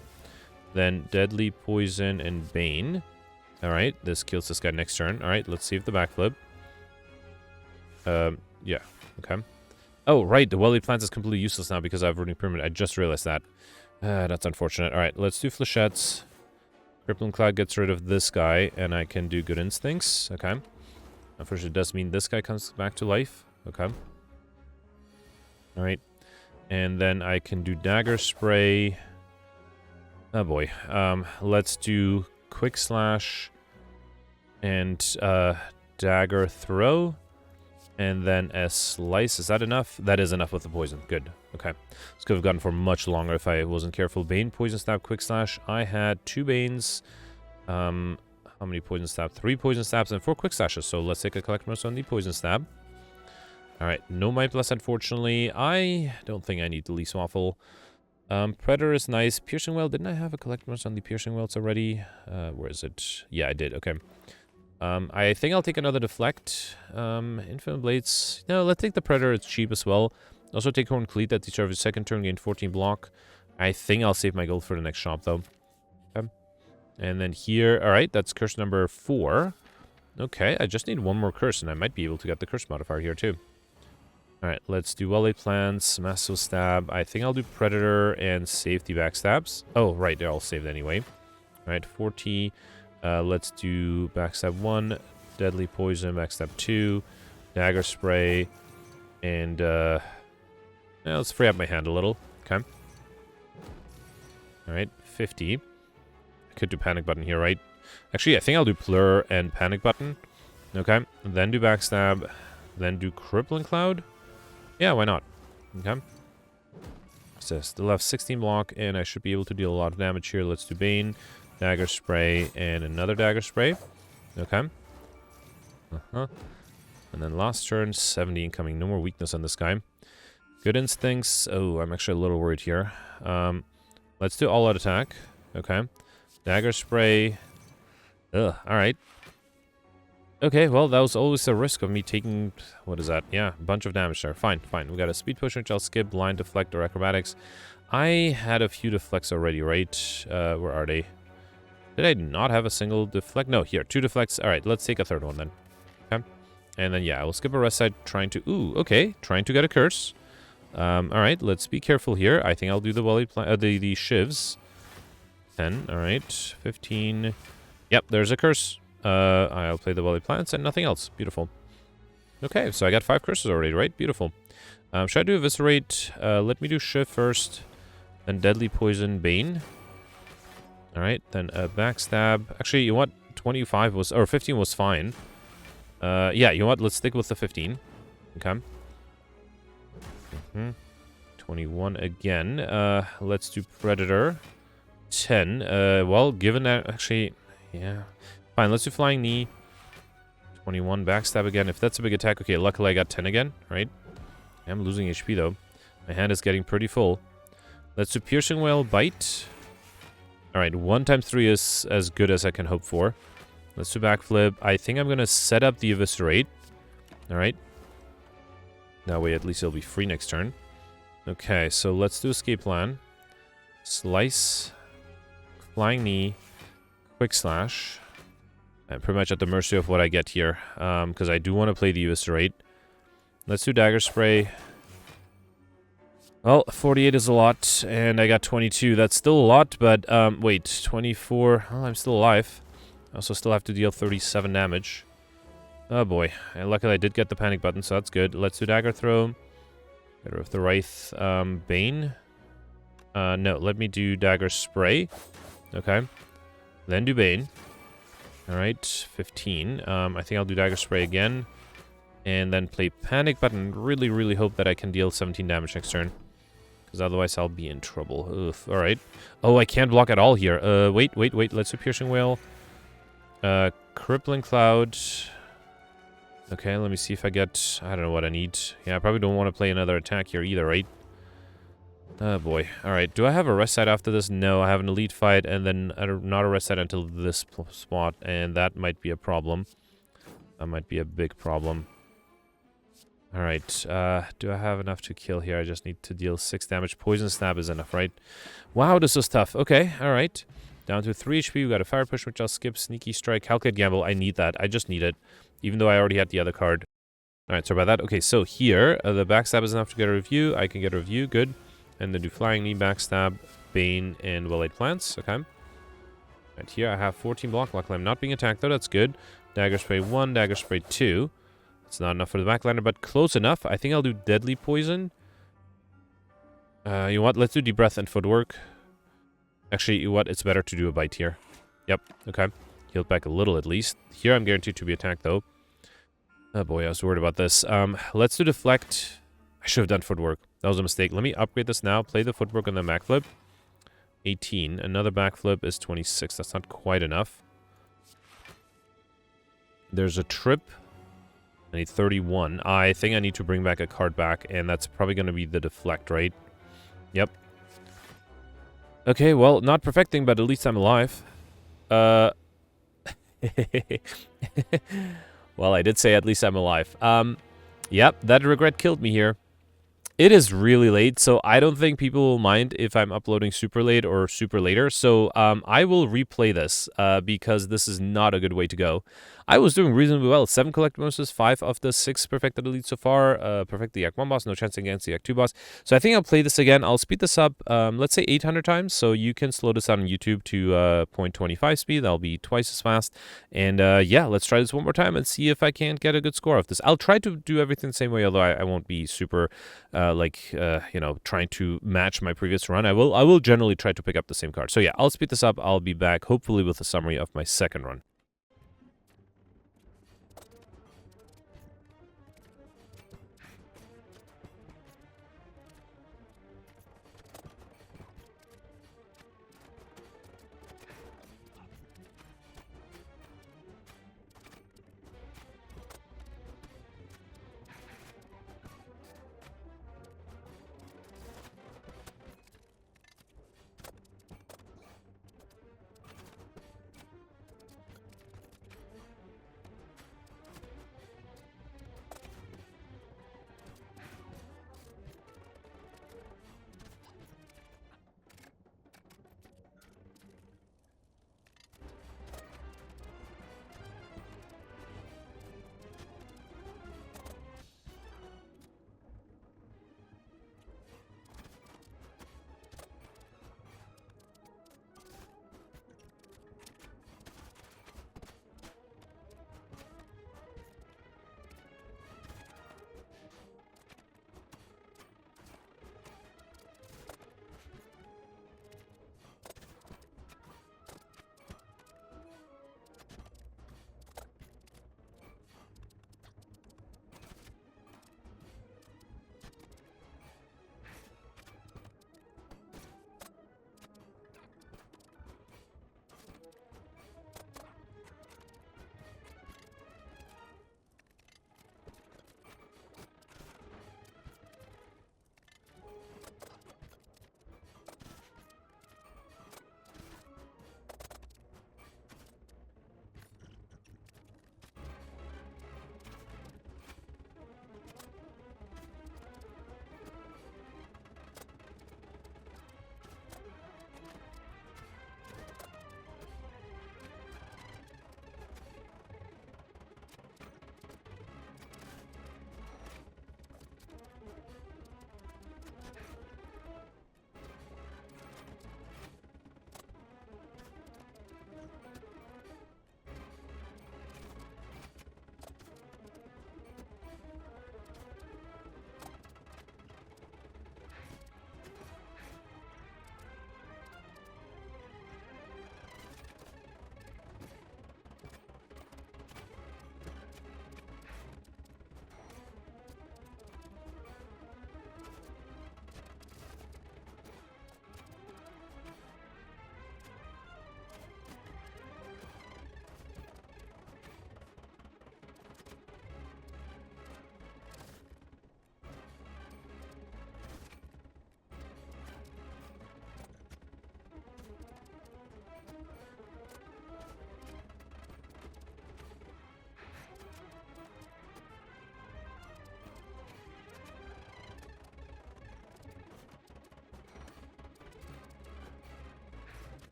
Speaker 1: Then Deadly Poison and Bane. Alright, this kills this guy next turn. Alright, let's save the backflip. Yeah, okay. Oh, right, the Well-Laid Plants is completely useless now because I have Runic Pyramid. I just realized that. That's unfortunate. Alright, let's do Flechettes. Crippling Cloud gets rid of this guy, and I can do Good Instincts. Okay. Unfortunately, it does mean this guy comes back to life. Okay. Alright. And then I can do Dagger Spray. Oh boy. Let's do Quick Slash and Dagger Throw. And then a Slice. Is that enough? That is enough with the poison. Good. Okay. This could have gone for much longer if I wasn't careful. Bane, Poison Stab, Quick Slash. I had 2 Banes. How many Poison Stab? 3 Poison Stabs and 4 Quick Slashes. So let's take a collect most on the Poison Stab. Alright, no Mind Blast, unfortunately. I don't think I need the Lease Waffle. Predator is nice. Piercing Well, didn't I have a collect most on the Piercing Wells already? Where is it? Yeah, I did, okay. I think I'll take another Deflect. Infinite Blades. No, let's take the Predator, it's cheap as well. Also take Horn Cleat at the start of his second turn, gain 14 block. I think I'll save my gold for the next shop, though. Okay. And then here, alright, that's curse number 4. Okay, I just need 1 more curse, and I might be able to get the curse modifier here, too. Alright, let's do Well-Laid Plants, Massive Stab. I think I'll do Predator and save the backstabs. Oh, right, they're all saved anyway. Alright, 40. Let's do Backstab 1, Deadly Poison, Backstab 2, Dagger Spray, and let's free up my hand a little. Okay. Alright, 50. I could do panic button here, right? Actually, I think I'll do plur and panic button. Okay. Then do backstab. Then do crippling cloud. Yeah, why not? Okay. So still have 16 block, and I should be able to deal a lot of damage here. Let's do Bane, dagger spray, and another dagger spray. Okay. And then last turn, 70 incoming. No more weakness on this guy. Good instincts. Oh, I'm actually a little worried here. Let's do all-out attack. Okay. Dagger spray. Ugh, alright. Okay, well, that was always the risk of me taking... What is that? Yeah, a bunch of damage there. Fine, fine. We got a speed push, which I'll skip. Blind, deflect, or acrobatics. I had a few deflects already, right? Where are they? Did I not have a single deflect? No, here. 2 deflects. Alright, let's take a third one then. Okay. And then, yeah, I will skip a rest side trying to... Ooh, okay. Trying to get a curse. Alright, let's be careful here. I think I'll do the the shivs. 10, alright. 15. Yep, there's a curse. I'll play the Welly Plants and nothing else. Beautiful. Okay, so I got 5 curses already, right? Beautiful. Should I do Eviscerate? Let me do Shiv first. Then Deadly Poison, Bane. Alright, then Backstab. Actually, you know what? 25 was... Or 15 was fine. Yeah, you know what? Let's stick with the 15. Okay. 21 again. Let's do Predator. 10. Well, given that... Actually, yeah... Fine, let's do Flying Knee. 21, backstab again. If that's a big attack, okay, luckily I got 10 again, right? I'm losing HP, though. My hand is getting pretty full. Let's do Piercing Wail, Bite. Alright, 1 times 3 is as good as I can hope for. Let's do Backflip. I think I'm going to set up the Eviscerate. Alright. That way, at least it'll be free next turn. Okay, so let's do Escape Plan. Slice. Flying Knee. Quick Slash. I'm pretty much at the mercy of what I get here, because I do want to play the Eviscerate. Let's do Dagger Spray. Well, 48 is a lot, and I got 22. That's still a lot, but, wait, 24. Well, I'm still alive. I also still have to deal 37 damage. Oh, boy. And luckily I did get the panic button, so that's good. Let's do Dagger Throw. Get rid of the Wraith. Bane. No, let me do Dagger Spray. Okay. Then do Bane. Alright, 15. I think I'll do Dagger Spray again. And then play Panic Button. Really, really hope that I can deal 17 damage next turn. Because otherwise I'll be in trouble. Oof. Alright. Oh, I can't block at all here. Wait. Let's do Piercing Wail. Crippling Cloud. Okay, let me see if I get... I don't know what I need. Yeah, I probably don't want to play another attack here either, right? Oh boy. Alright, do I have a rest side after this? No, I have an elite fight and then not a rest side until this spot, and that might be a problem. That might be a big problem. Alright, do I have enough to kill here? I just need to deal 6 damage. Poison Stab is enough, right? Wow, this is tough. Okay, alright. Down to 3 HP, we got a Fire Push, which I'll skip. Sneaky Strike, Calculate Gamble. I need that. I just need it, even though I already had the other card. Alright, sorry about that. Okay, so here, the Backstab is enough to get a review. I can get a review, good. And then do Flying Knee, Backstab, Bane, and Well-Laid Plants. Okay. Right here, I have 14 block. Luckily, I'm not being attacked, though. That's good. Dagger Spray 1, Dagger Spray 2. It's not enough for the backliner, but close enough. I think I'll do Deadly Poison. You know what? Let's do Deep Breath and Footwork. Actually, you know what? It's better to do a Bite here. Yep. Okay. Healed back a little, at least. Here, I'm guaranteed to be attacked, though. Oh, boy. I was worried about this. Let's do Deflect. I should have done Footwork. That was a mistake. Let me upgrade this now. Play the Footwork and then backflip. 18. Another backflip is 26. That's not quite enough. There's a trip. I need 31. I think I need to bring back a card back, and that's probably going to be the Deflect, right? Yep. Okay, well, not perfecting, but at least I'm alive. Well, I did say at least I'm alive. Yep, that regret killed me here. It is really late, so I don't think people will mind if I'm uploading super late or super later. So I will replay this because this is not a good way to go. I was doing reasonably well. 7 collected bonuses, 5 of the 6 perfected elites so far. Perfect the Act 1 boss, no chance against the Act 2 boss. So I think I'll play this again. I'll speed this up, let's say 800 times. So you can slow this down on YouTube to 0.25 speed. That'll be twice as fast. And yeah, let's try this one more time and see if I can't get a good score off this. I'll try to do everything the same way, although I won't be super, you know, trying to match my previous run. I will generally try to pick up the same card. So yeah, I'll speed this up. I'll be back hopefully with a summary of my second run.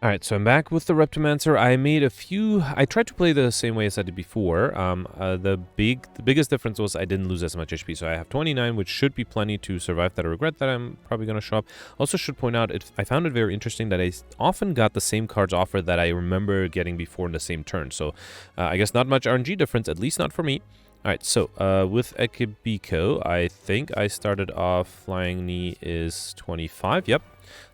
Speaker 1: Alright, so I'm back with the Reptomancer. I tried to play the same way as I did before. The biggest difference was I didn't lose as much HP, so I have 29, which should be plenty to survive that regret that I'm probably going to show up. Also should point out, I found it very interesting that I often got the same cards offered that I remember getting before in the same turn. So I guess not much RNG difference, at least not for me. Alright, so with Ekibiko, I think I started off flying knee is 25, yep.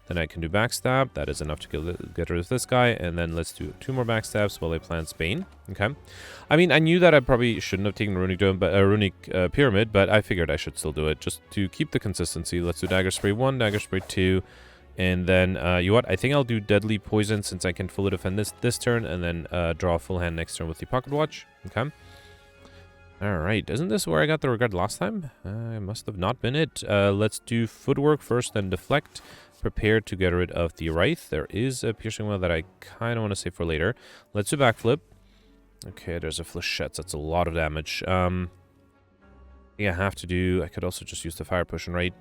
Speaker 1: Then I can do backstab. That is enough to get rid of this guy. And then let's do 2 more backstabs while I plant Bane. Okay. I mean, I knew that I probably shouldn't have taken Runic Dome, but Runic Pyramid, but I figured I should still do it just to keep the consistency. Let's do Dagger Spray 1, Dagger Spray 2, and then you know what? I think I'll do Deadly Poison since I can fully defend this turn, and then draw a full hand next turn with the Pocket Watch. Okay. All right. Isn't this where I got the regret last time? It must have not been it. Let's do Footwork first, then Deflect. Prepare to get rid of the Wraith. There is a Piercing Well that I kind of want to save for later. Let's do Backflip. Okay, there's a Flechette. That's a lot of damage. Yeah, I have to do... I could also just use the Fire Potion, right?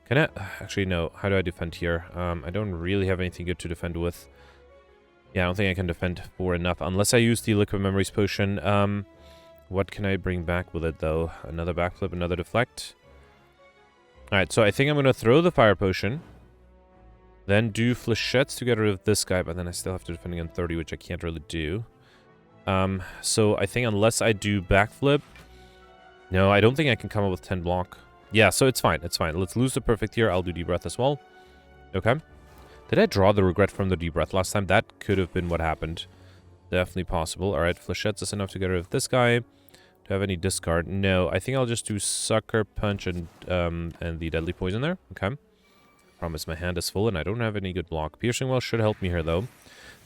Speaker 1: Can I... Actually, no. How do I defend here? I don't really have anything good to defend with. Yeah, I don't think I can defend for enough. Unless I use the Liquid Memories Potion. What can I bring back with it, though? Another Backflip, another Deflect. Alright, so I think I'm going to throw the Fire Potion. Then do Flechettes to get rid of this guy, but then I still have to defend against 30, which I can't really do. So I think unless I do Backflip... No, I don't think I can come up with 10 block. Yeah, so it's fine, it's fine. Let's lose the Perfect here. I'll do Deep Breath as well. Okay. Did I draw the Regret from the Deep Breath last time? That could have been what happened. Definitely possible. Alright, Flechettes is enough to get rid of this guy. Do I have any discard? No, I think I'll just do Sucker Punch and the Deadly Poison there. Okay. Promise my hand is full and I don't have any good block. Piercing Well should help me here though.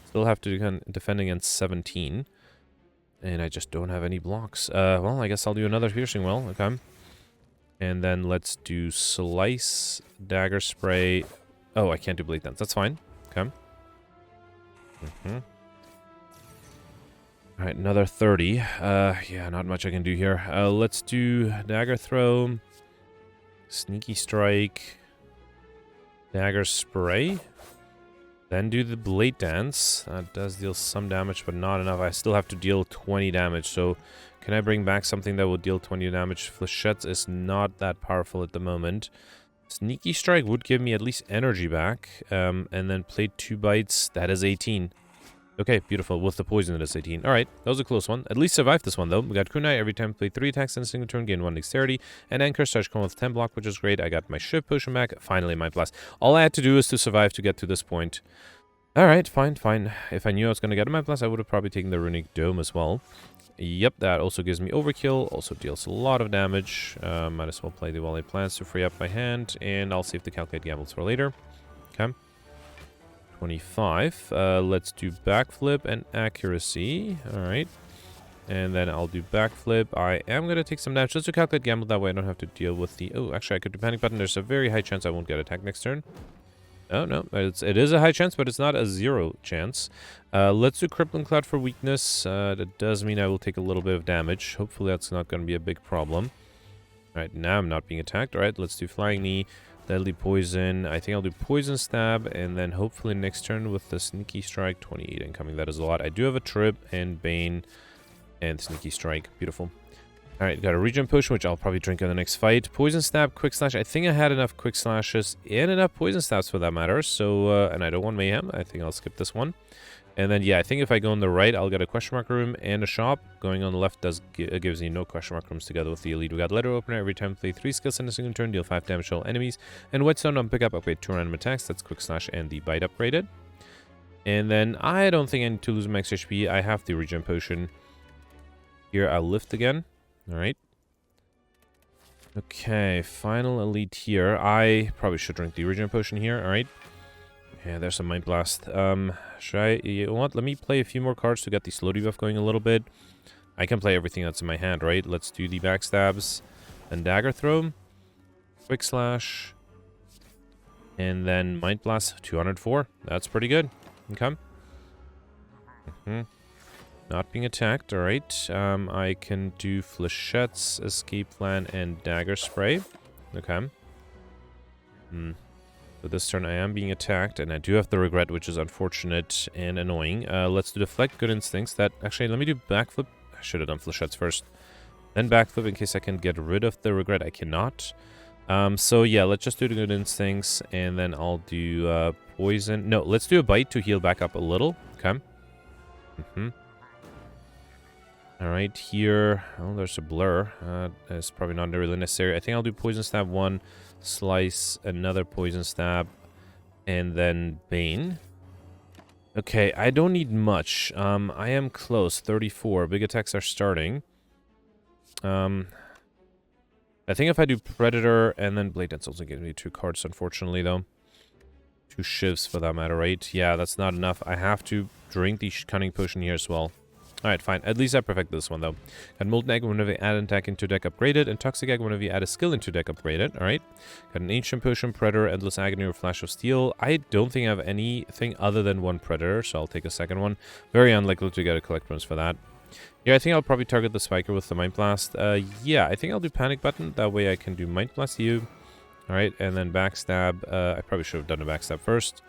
Speaker 1: Still have to defend against 17. And I just don't have any blocks. Well, I guess I'll do another Piercing Well. Okay. And then let's do Slice, Dagger Spray. Oh, I can't do Blade Dance. That's fine. Okay. Alright, another 30. Yeah, not much I can do here. Let's do Dagger Throw, Sneaky Strike, Dagger Spray, then do the Blade Dance. That does deal some damage, but not enough. I still have to deal 20 damage, so can I bring back something that will deal 20 damage? Flechettes is not that powerful at the moment. Sneaky Strike would give me at least energy back, and then play 2 bites. That is 18. Okay, beautiful. With the poison, it is 18. Alright, that was a close one. At least survived this one, though. We got Kunai. Every time play 3 attacks in a single turn, gain 1 dexterity. And Anchor starts going with 10 block, which is great. I got my Shift Potion back. Finally, my blast. All I had to do is to survive to get to this point. Alright, fine. If I knew I was going to get my blast, I would have probably taken the Runic Dome as well. Yep, that also gives me Overkill. Also deals a lot of damage. Might as well play the Wally Plants to free up my hand. And I'll save the Calculate Gambles for later. Okay. 25. Let's do Backflip and Accuracy. Alright. And then I'll do Backflip. I am going to take some damage just to Calculate Gamble. That way I don't have to deal with the... Oh, actually I could do Panic Button. There's a very high chance I won't get attacked next turn. Oh, no. It is a high chance, but it's not a 0 chance. Let's do Crippling Cloud for weakness. That does mean I will take a little bit of damage. Hopefully that's not going to be a big problem. Alright, now I'm not being attacked. Alright, let's do Flying Knee. Deadly Poison. I think I'll do Poison Stab, and then hopefully next turn with the Sneaky Strike. 28 incoming. That is a lot. I do have a Trip and Bane and Sneaky Strike. Beautiful. Alright, got a Regen Potion, which I'll probably drink in the next fight. Poison Stab, Quick Slash. I think I had enough Quick Slashes and enough Poison Stabs for that matter. So, and I don't want Mayhem. I think I'll skip this one. And then, yeah, I think if I go on the right, I'll get a Question Mark Room and a Shop. Going on the left gives me no Question Mark Rooms together with the Elite. We got Letter Opener. Every time play 3 skills in a single turn, deal 5 damage to all enemies. And Whetstone on pickup, upgrade 2 random attacks. That's Quick Slash and the Bite upgraded. And then I don't think I need to lose max HP. I have the Regen Potion. Here, I'll lift again. Alright. Okay, final Elite here. I probably should drink the Regen Potion here. Alright. Yeah, there's a Mind Blast. Should I... You know what? Let me play a few more cards to get the slow debuff going a little bit. I can play everything that's in my hand, right? Let's do the Backstabs and Dagger Throw. Quick Slash. And then Mind Blast, 204. That's pretty good. Okay. Not being attacked, alright. I can do Flechettes, Escape Plan, and Dagger Spray. Okay. So this turn I am being attacked, and I do have the Regret, which is unfortunate and annoying. Let's do Deflect, Good Instincts. That actually, let me do Backflip. I should have done Flechettes first. Then Backflip in case I can get rid of the Regret. I cannot. So yeah, let's just do the Good Instincts, and then I'll do Poison. No, let's do a Bite to heal back up a little. Okay. Alright, here... Oh, there's a Blur. That's probably not really necessary. I think I'll do Poison Stab 1, Slice, another Poison Stab, And then Bane. Okay, I don't need much. I am close. 34. Big attacks are starting. I think if I do Predator and then Blade Dance also gives me 2 cards, unfortunately, though. 2 shivs for that matter, right? Yeah, that's not enough. I have to drink the Cunning Potion here as well. Alright, fine. At least I perfect this one, though. Got Molten Egg whenever you add an attack into deck upgraded, and Toxic Egg whenever you add a skill into deck upgraded. Alright. Got an Ancient Potion, Predator, Endless Agony, or Flash of Steel. I don't think I have anything other than 1 Predator, so I'll take a second one. Very unlikely to get a collect bonus for that. Yeah, I think I'll probably target the Spiker with the Mind Blast. Yeah, I think I'll do Panic Button. That way I can do Mind Blast you. Alright, and then Backstab. I probably should have done a Backstab first.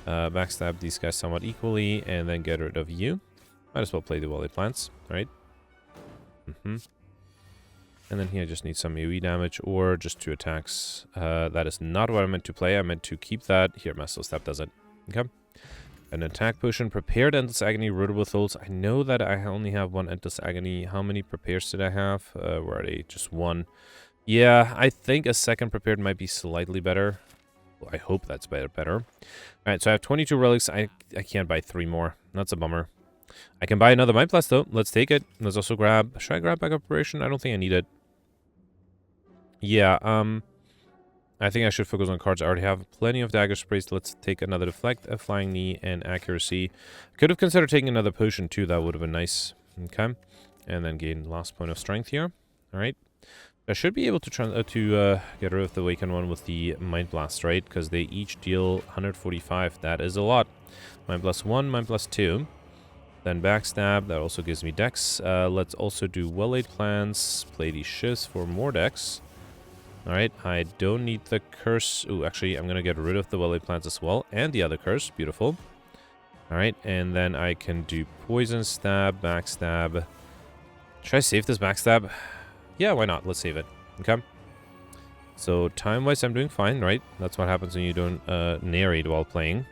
Speaker 1: Backstab these guys somewhat equally, and then get rid of you. Might as well play the Wally Plants, right? And then here I just need some AoE damage, or just 2 attacks. That is not what I meant to play. I meant to keep that. Here, Master Step does it. Okay. An attack potion, prepared Endless Agony, Rootable Souls. I know that I only have 1 Endless Agony. How many prepares did I have? Where are they? Just 1. Yeah, I think a second prepared might be slightly better. Well, I hope that's better. Alright, so I have 22 relics. I can't buy 3 more. That's a bummer. I can buy another Mind Blast, though. Let's take it. Let's also grab... Should I grab Backup Operation? I don't think I need it. Yeah, I think I should focus on cards I already have. Plenty of Dagger Sprays. Let's take another Deflect, a Flying Knee, and Accuracy. Could have considered taking another Potion, too. That would have been nice. Okay. And then gain last point of Strength here. Alright. I should be able to get rid of the Awakened one with the Mind Blast, right? Because they each deal 145. That is a lot. Mind Blast 1, Mind Blast 2. Then Backstab, that also gives me Dex. Let's also do Well-Laid Plans. Play these shifts for more Dex. Alright, I don't need the Curse. Ooh, actually, I'm going to get rid of the Well-Laid Plans as well. And the other Curse. Beautiful. Alright, and then I can do Poison Stab, Backstab. Should I save this Backstab? Yeah, why not? Let's save it. Okay. So, time-wise, I'm doing fine, right? That's what happens when you don't narrate while playing.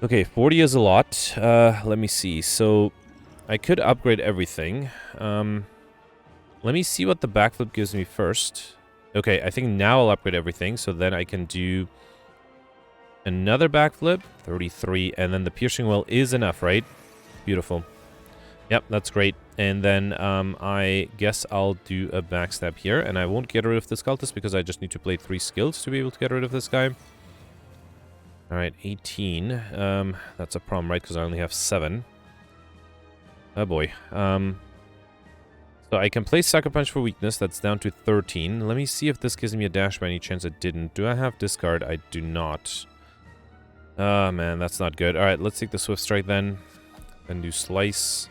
Speaker 1: Okay, 40 is a lot. Let me see. So, I could upgrade everything. Let me see what the backflip gives me first. Okay, I think now I'll upgrade everything. So then I can do another backflip. 33. And then the piercing well is enough, right? Beautiful. Yep, that's great. And then I guess I'll do a backstab here. And I won't get rid of this cultist because I just need to play 3 skills to be able to get rid of this guy. Alright, 18. That's a problem, right? Because I only have 7. Oh boy. So I can play Sucker Punch for weakness. That's down to 13. Let me see if this gives me a dash by any chance. It didn't. Do I have discard? I do not. Oh man, that's not good. Alright, let's take the Swift Strike then. Then do Slice.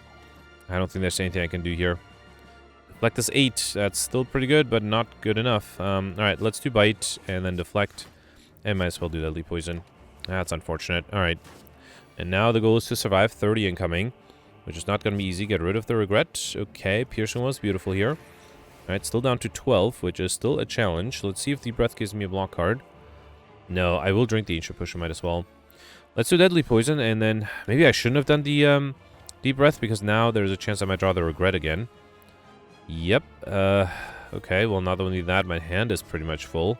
Speaker 1: I don't think there's anything I can do here. Deflect is 8. That's still pretty good, but not good enough. Alright, let's do Bite and then Deflect. And might as well do Deadly Poison. That's unfortunate. Alright. And now the goal is to survive. 30 incoming. Which is not going to be easy. Get rid of the Regret. Okay, Piercing was beautiful here. Alright, still down to 12, which is still a challenge. Let's see if the Breath gives me a block card. No, I will drink the Ancient Potion, might as well. Let's do Deadly Poison, and then maybe I shouldn't have done the Deep Breath, because now there's a chance I might draw the Regret again. Yep. Okay, well, not only that, my hand is pretty much full.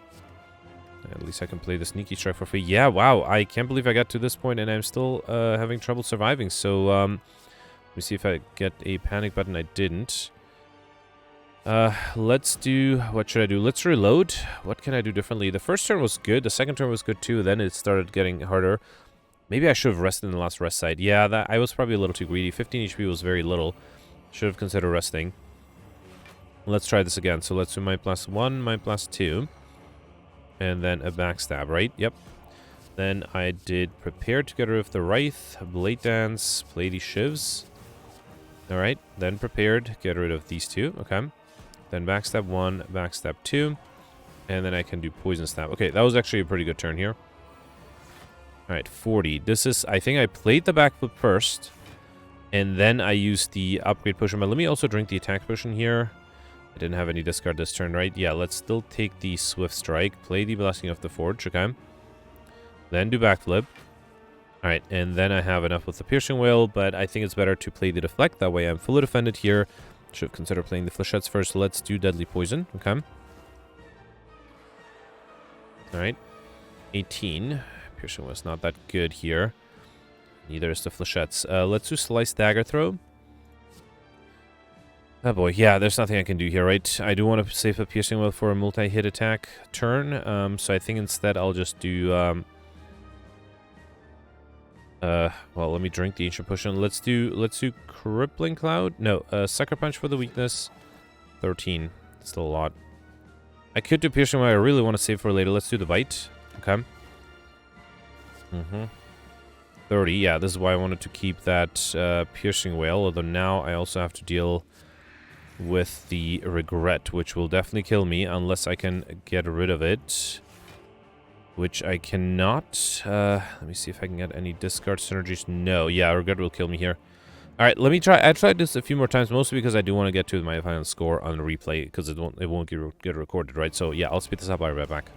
Speaker 1: At least I can play the Sneaky Strike for free. Yeah, wow, I can't believe I got to this point and I'm still having trouble surviving. So, let me see if I get a Panic Button. I didn't. Let's do... What should I do? Let's reload. What can I do differently? The first turn was good. The second turn was good too. Then it started getting harder. Maybe I should have rested in the last rest side. Yeah, I was probably a little too greedy. 15 HP was very little. Should have considered resting. Let's try this again. So let's do my +1, my +2. And then a backstab, right? Yep. Then I did prepare to get rid of the Wraith, Blade Dance, play these shivs. Alright, then prepared, get rid of these 2. Okay. Then backstab 1, backstab 2. And then I can do Poison Stab. Okay, that was actually a pretty good turn here. Alright, 40. This is, I think I played the backflip first. And then I used the upgrade potion. But let me also drink the attack potion here. I didn't have any discard this turn, right? Yeah, let's still take the Swift Strike. Play the Blessing of the Forge, okay? Then do backflip. Alright, and then I have enough with the Piercing Wail, but I think it's better to play the Deflect. That way I'm fully defended here. Should have considered playing the Flechettes first. Let's do Deadly Poison, okay? Alright. 18. Piercing was not that good here. Neither is the flechettes. Let's do Slice Dagger Throw. Oh boy, yeah, there's nothing I can do here, right? I do want to save a Piercing Well for a multi-hit attack turn, so I think instead I'll just do, well, let me drink the Ancient Potion. Let's do Crippling Cloud. No, Sucker Punch for the weakness. 13. Still a lot. I could do Piercing Well. I really want to save for later. Let's do the Bite. Okay. 30. Yeah, this is why I wanted to keep that Piercing Wail, although now I also have to deal with the Regret, which will definitely kill me unless I can get rid of it, which I cannot. Let me see if I can get any discard synergies. No, yeah, Regret will kill me here. All right, let me try. I tried this a few more times, mostly because I do want to get to my final score on the replay, because it won't get recorded, right? So yeah, I'll speed this up. I'll be right back.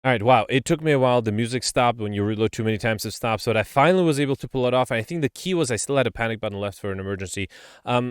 Speaker 1: All right, wow, it took me a while. The music stopped. When you reload too many times, it stops. But I finally was able to pull it off. And I think the key was I still had a panic button left for an emergency.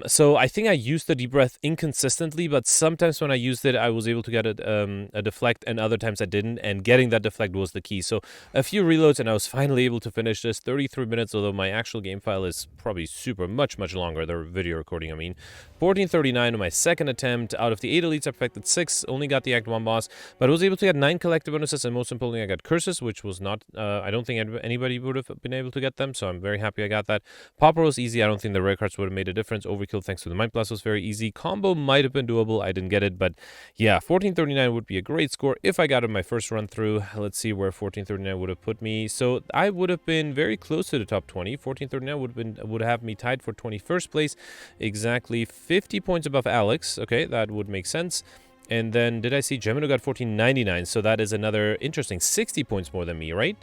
Speaker 1: So I think I used the deep breath inconsistently, but sometimes when I used it, I was able to get a deflect, and other times I didn't. And getting that deflect was the key. So a few reloads, and I was finally able to finish this. 33 minutes, although my actual game file is probably much longer. The video recording, I mean. 1439 on my second attempt. Out of the 8 elites, I perfected 6. Only got the Act 1 boss, but I was able to get 9 collective bonuses. And most importantly, I got curses, which was not, I don't think anybody would have been able to get them, so I'm very happy I got that. Pauper was easy. I don't think the rare cards would have made a difference. Overkill, thanks to the Mind Blast, was very easy. Combo might have been doable. I didn't get it, but yeah, 1439 would be a great score if I got it my first run through. Let's see where 1439 would have put me. So I would have been very close to the top 20. 1439 would have me tied for 21st place, exactly 50 points above Alex. Okay, that would make sense. And then, did I see Gemino got 1499? So that is another interesting 60 points more than me, right?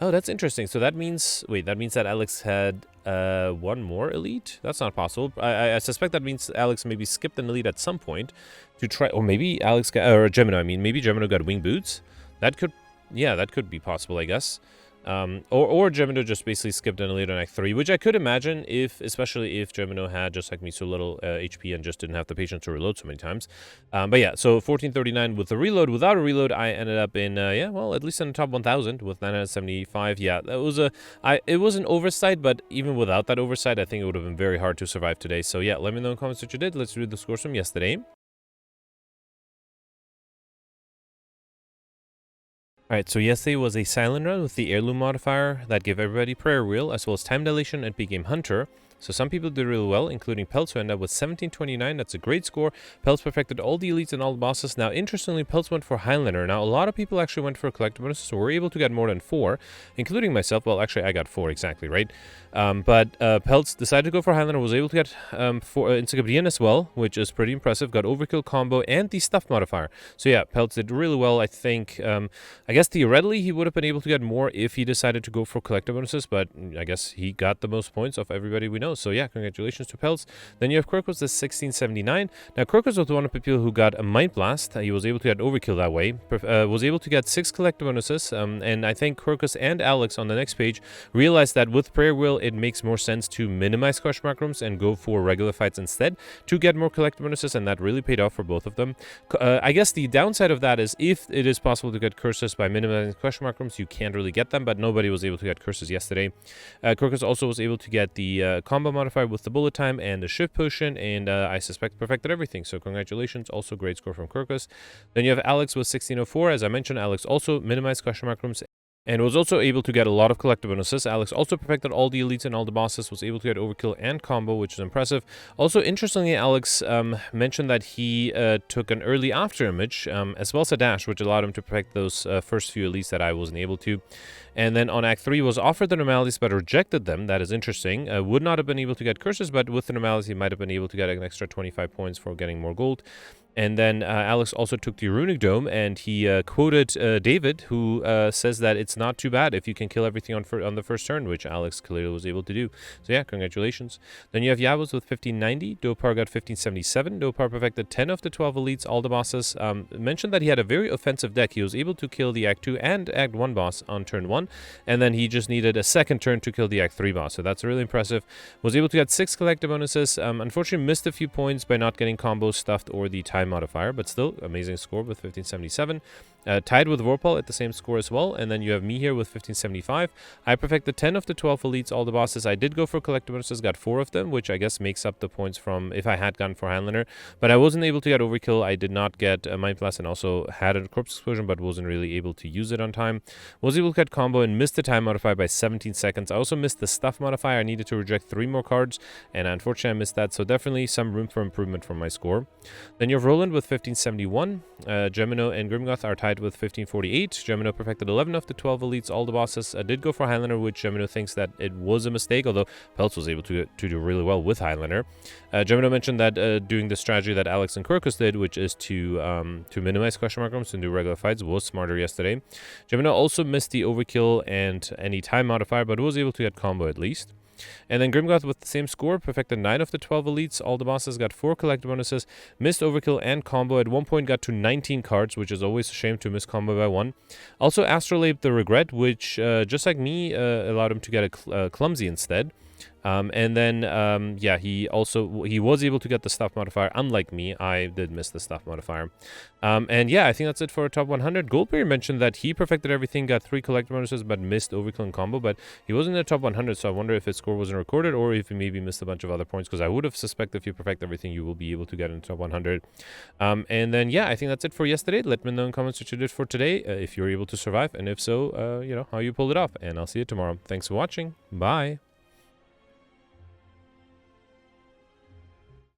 Speaker 1: Oh, that's interesting. So that means, wait, that means that Alex had one more elite? That's not possible. I suspect that means Alex maybe skipped an elite at some point to try, or maybe Alex got, or Gemino, I mean, maybe Gemino got wing boots. That could, yeah, that could be possible, I guess. Or Gemino just basically skipped an elite on Act 3, which I could imagine especially if Gemino had, just like me, so little HP and just didn't have the patience to reload so many times. But yeah, so 1439 with the reload. Without a reload, I ended up in, yeah, well, at least in the top 1000 with 975. Yeah, that was it was an oversight, but even without that oversight, I think it would have been very hard to survive today. So yeah, let me know in the comments what you did. Let's read the scores from yesterday. Alright, so yesterday was a silent run with the heirloom modifier that gave everybody prayer wheel, as well as time dilation and big game hunter. So some people did really well, including Peltz, who ended up with 1729. That's a great score. Peltz perfected all the elites and all the bosses. Now, interestingly, Peltz went for Highlander. Now, a lot of people actually went for collective bonuses, so we're able to get more than 4, including myself. Well, actually, I got 4 exactly, right? But Peltz decided to go for Highlander, was able to get Encyclopedian as well, which is pretty impressive. Got Overkill combo and the Stuff modifier. So yeah, Peltz did really well, I think. I guess theoretically, he would have been able to get more if he decided to go for collective bonuses, but I guess he got the most points of everybody we know. know. So yeah, congratulations to Pelts. Then you have Quirkus with 1679. Now Quirkus was one of the people who got a Mind Blast. He was able to get Overkill that way. Was able to get 6 collector bonuses. And I think Quirkus and Alex on the next page realized that with Prayer Wheel, it makes more sense to minimize question mark rooms and go for regular fights instead to get more collector bonuses, and that really paid off for both of them. I guess the downside of that is if it is possible to get curses by minimizing question mark rooms, you can't really get them, but nobody was able to get curses yesterday. Quirkus also was able to get the combo modifier with the bullet time and the shift potion, and I suspect perfected everything, so congratulations. Also great score from Quirkus. Then you have Alex with 1604. As I mentioned, Alex also minimized question mark rooms and was also able to get a lot of collector bonuses. Alex also perfected all the elites and all the bosses, was able to get overkill and combo, which is impressive. Also, interestingly, Alex mentioned that he took an early after image, as well as a dash, which allowed him to perfect those first few elites that I wasn't able to. And then on Act 3 was offered the normalities but rejected them. That is interesting. Would not have been able to get curses, but with the normalities he might have been able to get an extra 25 points for getting more gold. And then Alex also took the Runic Dome, and he quoted David, who says that it's not too bad if you can kill everything on the first turn, which Alex clearly was able to do. So yeah, congratulations. Then you have Yavuz with 1590. Dopar got 1577. Dopar perfected 10 of the 12 elites, all the bosses. Mentioned that he had a very offensive deck. He was able to kill the Act 2 and Act 1 boss on turn 1, and then he just needed a second turn to kill the Act 3 boss. So that's really impressive. Was able to get 6 collector bonuses. Unfortunately, missed a few points by not getting combos stuffed or the time modifier, but still amazing score with 1577. Tied with Vorpal at the same score as well. And then you have me here with 1575. I perfected 10 of the 12 elites, all the bosses. I did go for collector bonuses, got 4 of them, which I guess makes up the points from if I had gone for Handlander. But I wasn't able to get overkill. I did not get a Mind Blast, and also had a corpse explosion, but wasn't really able to use it on time. Was able to get combo and missed the time modifier by 17 seconds. I also missed the stuff modifier. I needed to reject 3 more cards, and unfortunately I missed that. So definitely some room for improvement from my score. Then you have Roland with 1571. Gemino and Grimgoth are tied with 1548. Gemino perfected 11 of the 12 elites, all the bosses. Did go for Highlander, which Gemino thinks that it was a mistake, although Peltz was able to do really well with Highlander. Gemino mentioned that doing the strategy that Alex and Quirkus did, which is to minimize question mark rooms and do regular fights, was smarter yesterday. Gemino also missed the overkill and any time modifier, but was able to get combo at least. And then Grimgoth with the same score, perfected 9 of the 12 elites, all the bosses, got 4 collector bonuses, missed overkill and combo. At one point got to 19 cards, which is always a shame to miss combo by 1. Also Astrolabe the Regret, which just like me allowed him to get a clumsy instead. And then, yeah, he was able to get the stuff modifier. Unlike me, I did miss the stuff modifier. And yeah, I think that's it for top 100. Goldberry mentioned that he perfected everything, got 3 collector bonuses, but missed overkill and combo. But he wasn't in the top 100, so I wonder if his score wasn't recorded or if he maybe missed a bunch of other points, because I would have suspected if you perfect everything, you will be able to get in the top 100. And then, yeah, I think that's it for yesterday. Let me know in comments what you did for today, if you're able to survive, and if so, you know, how you pulled it off. And I'll see you tomorrow. Thanks for watching. Bye.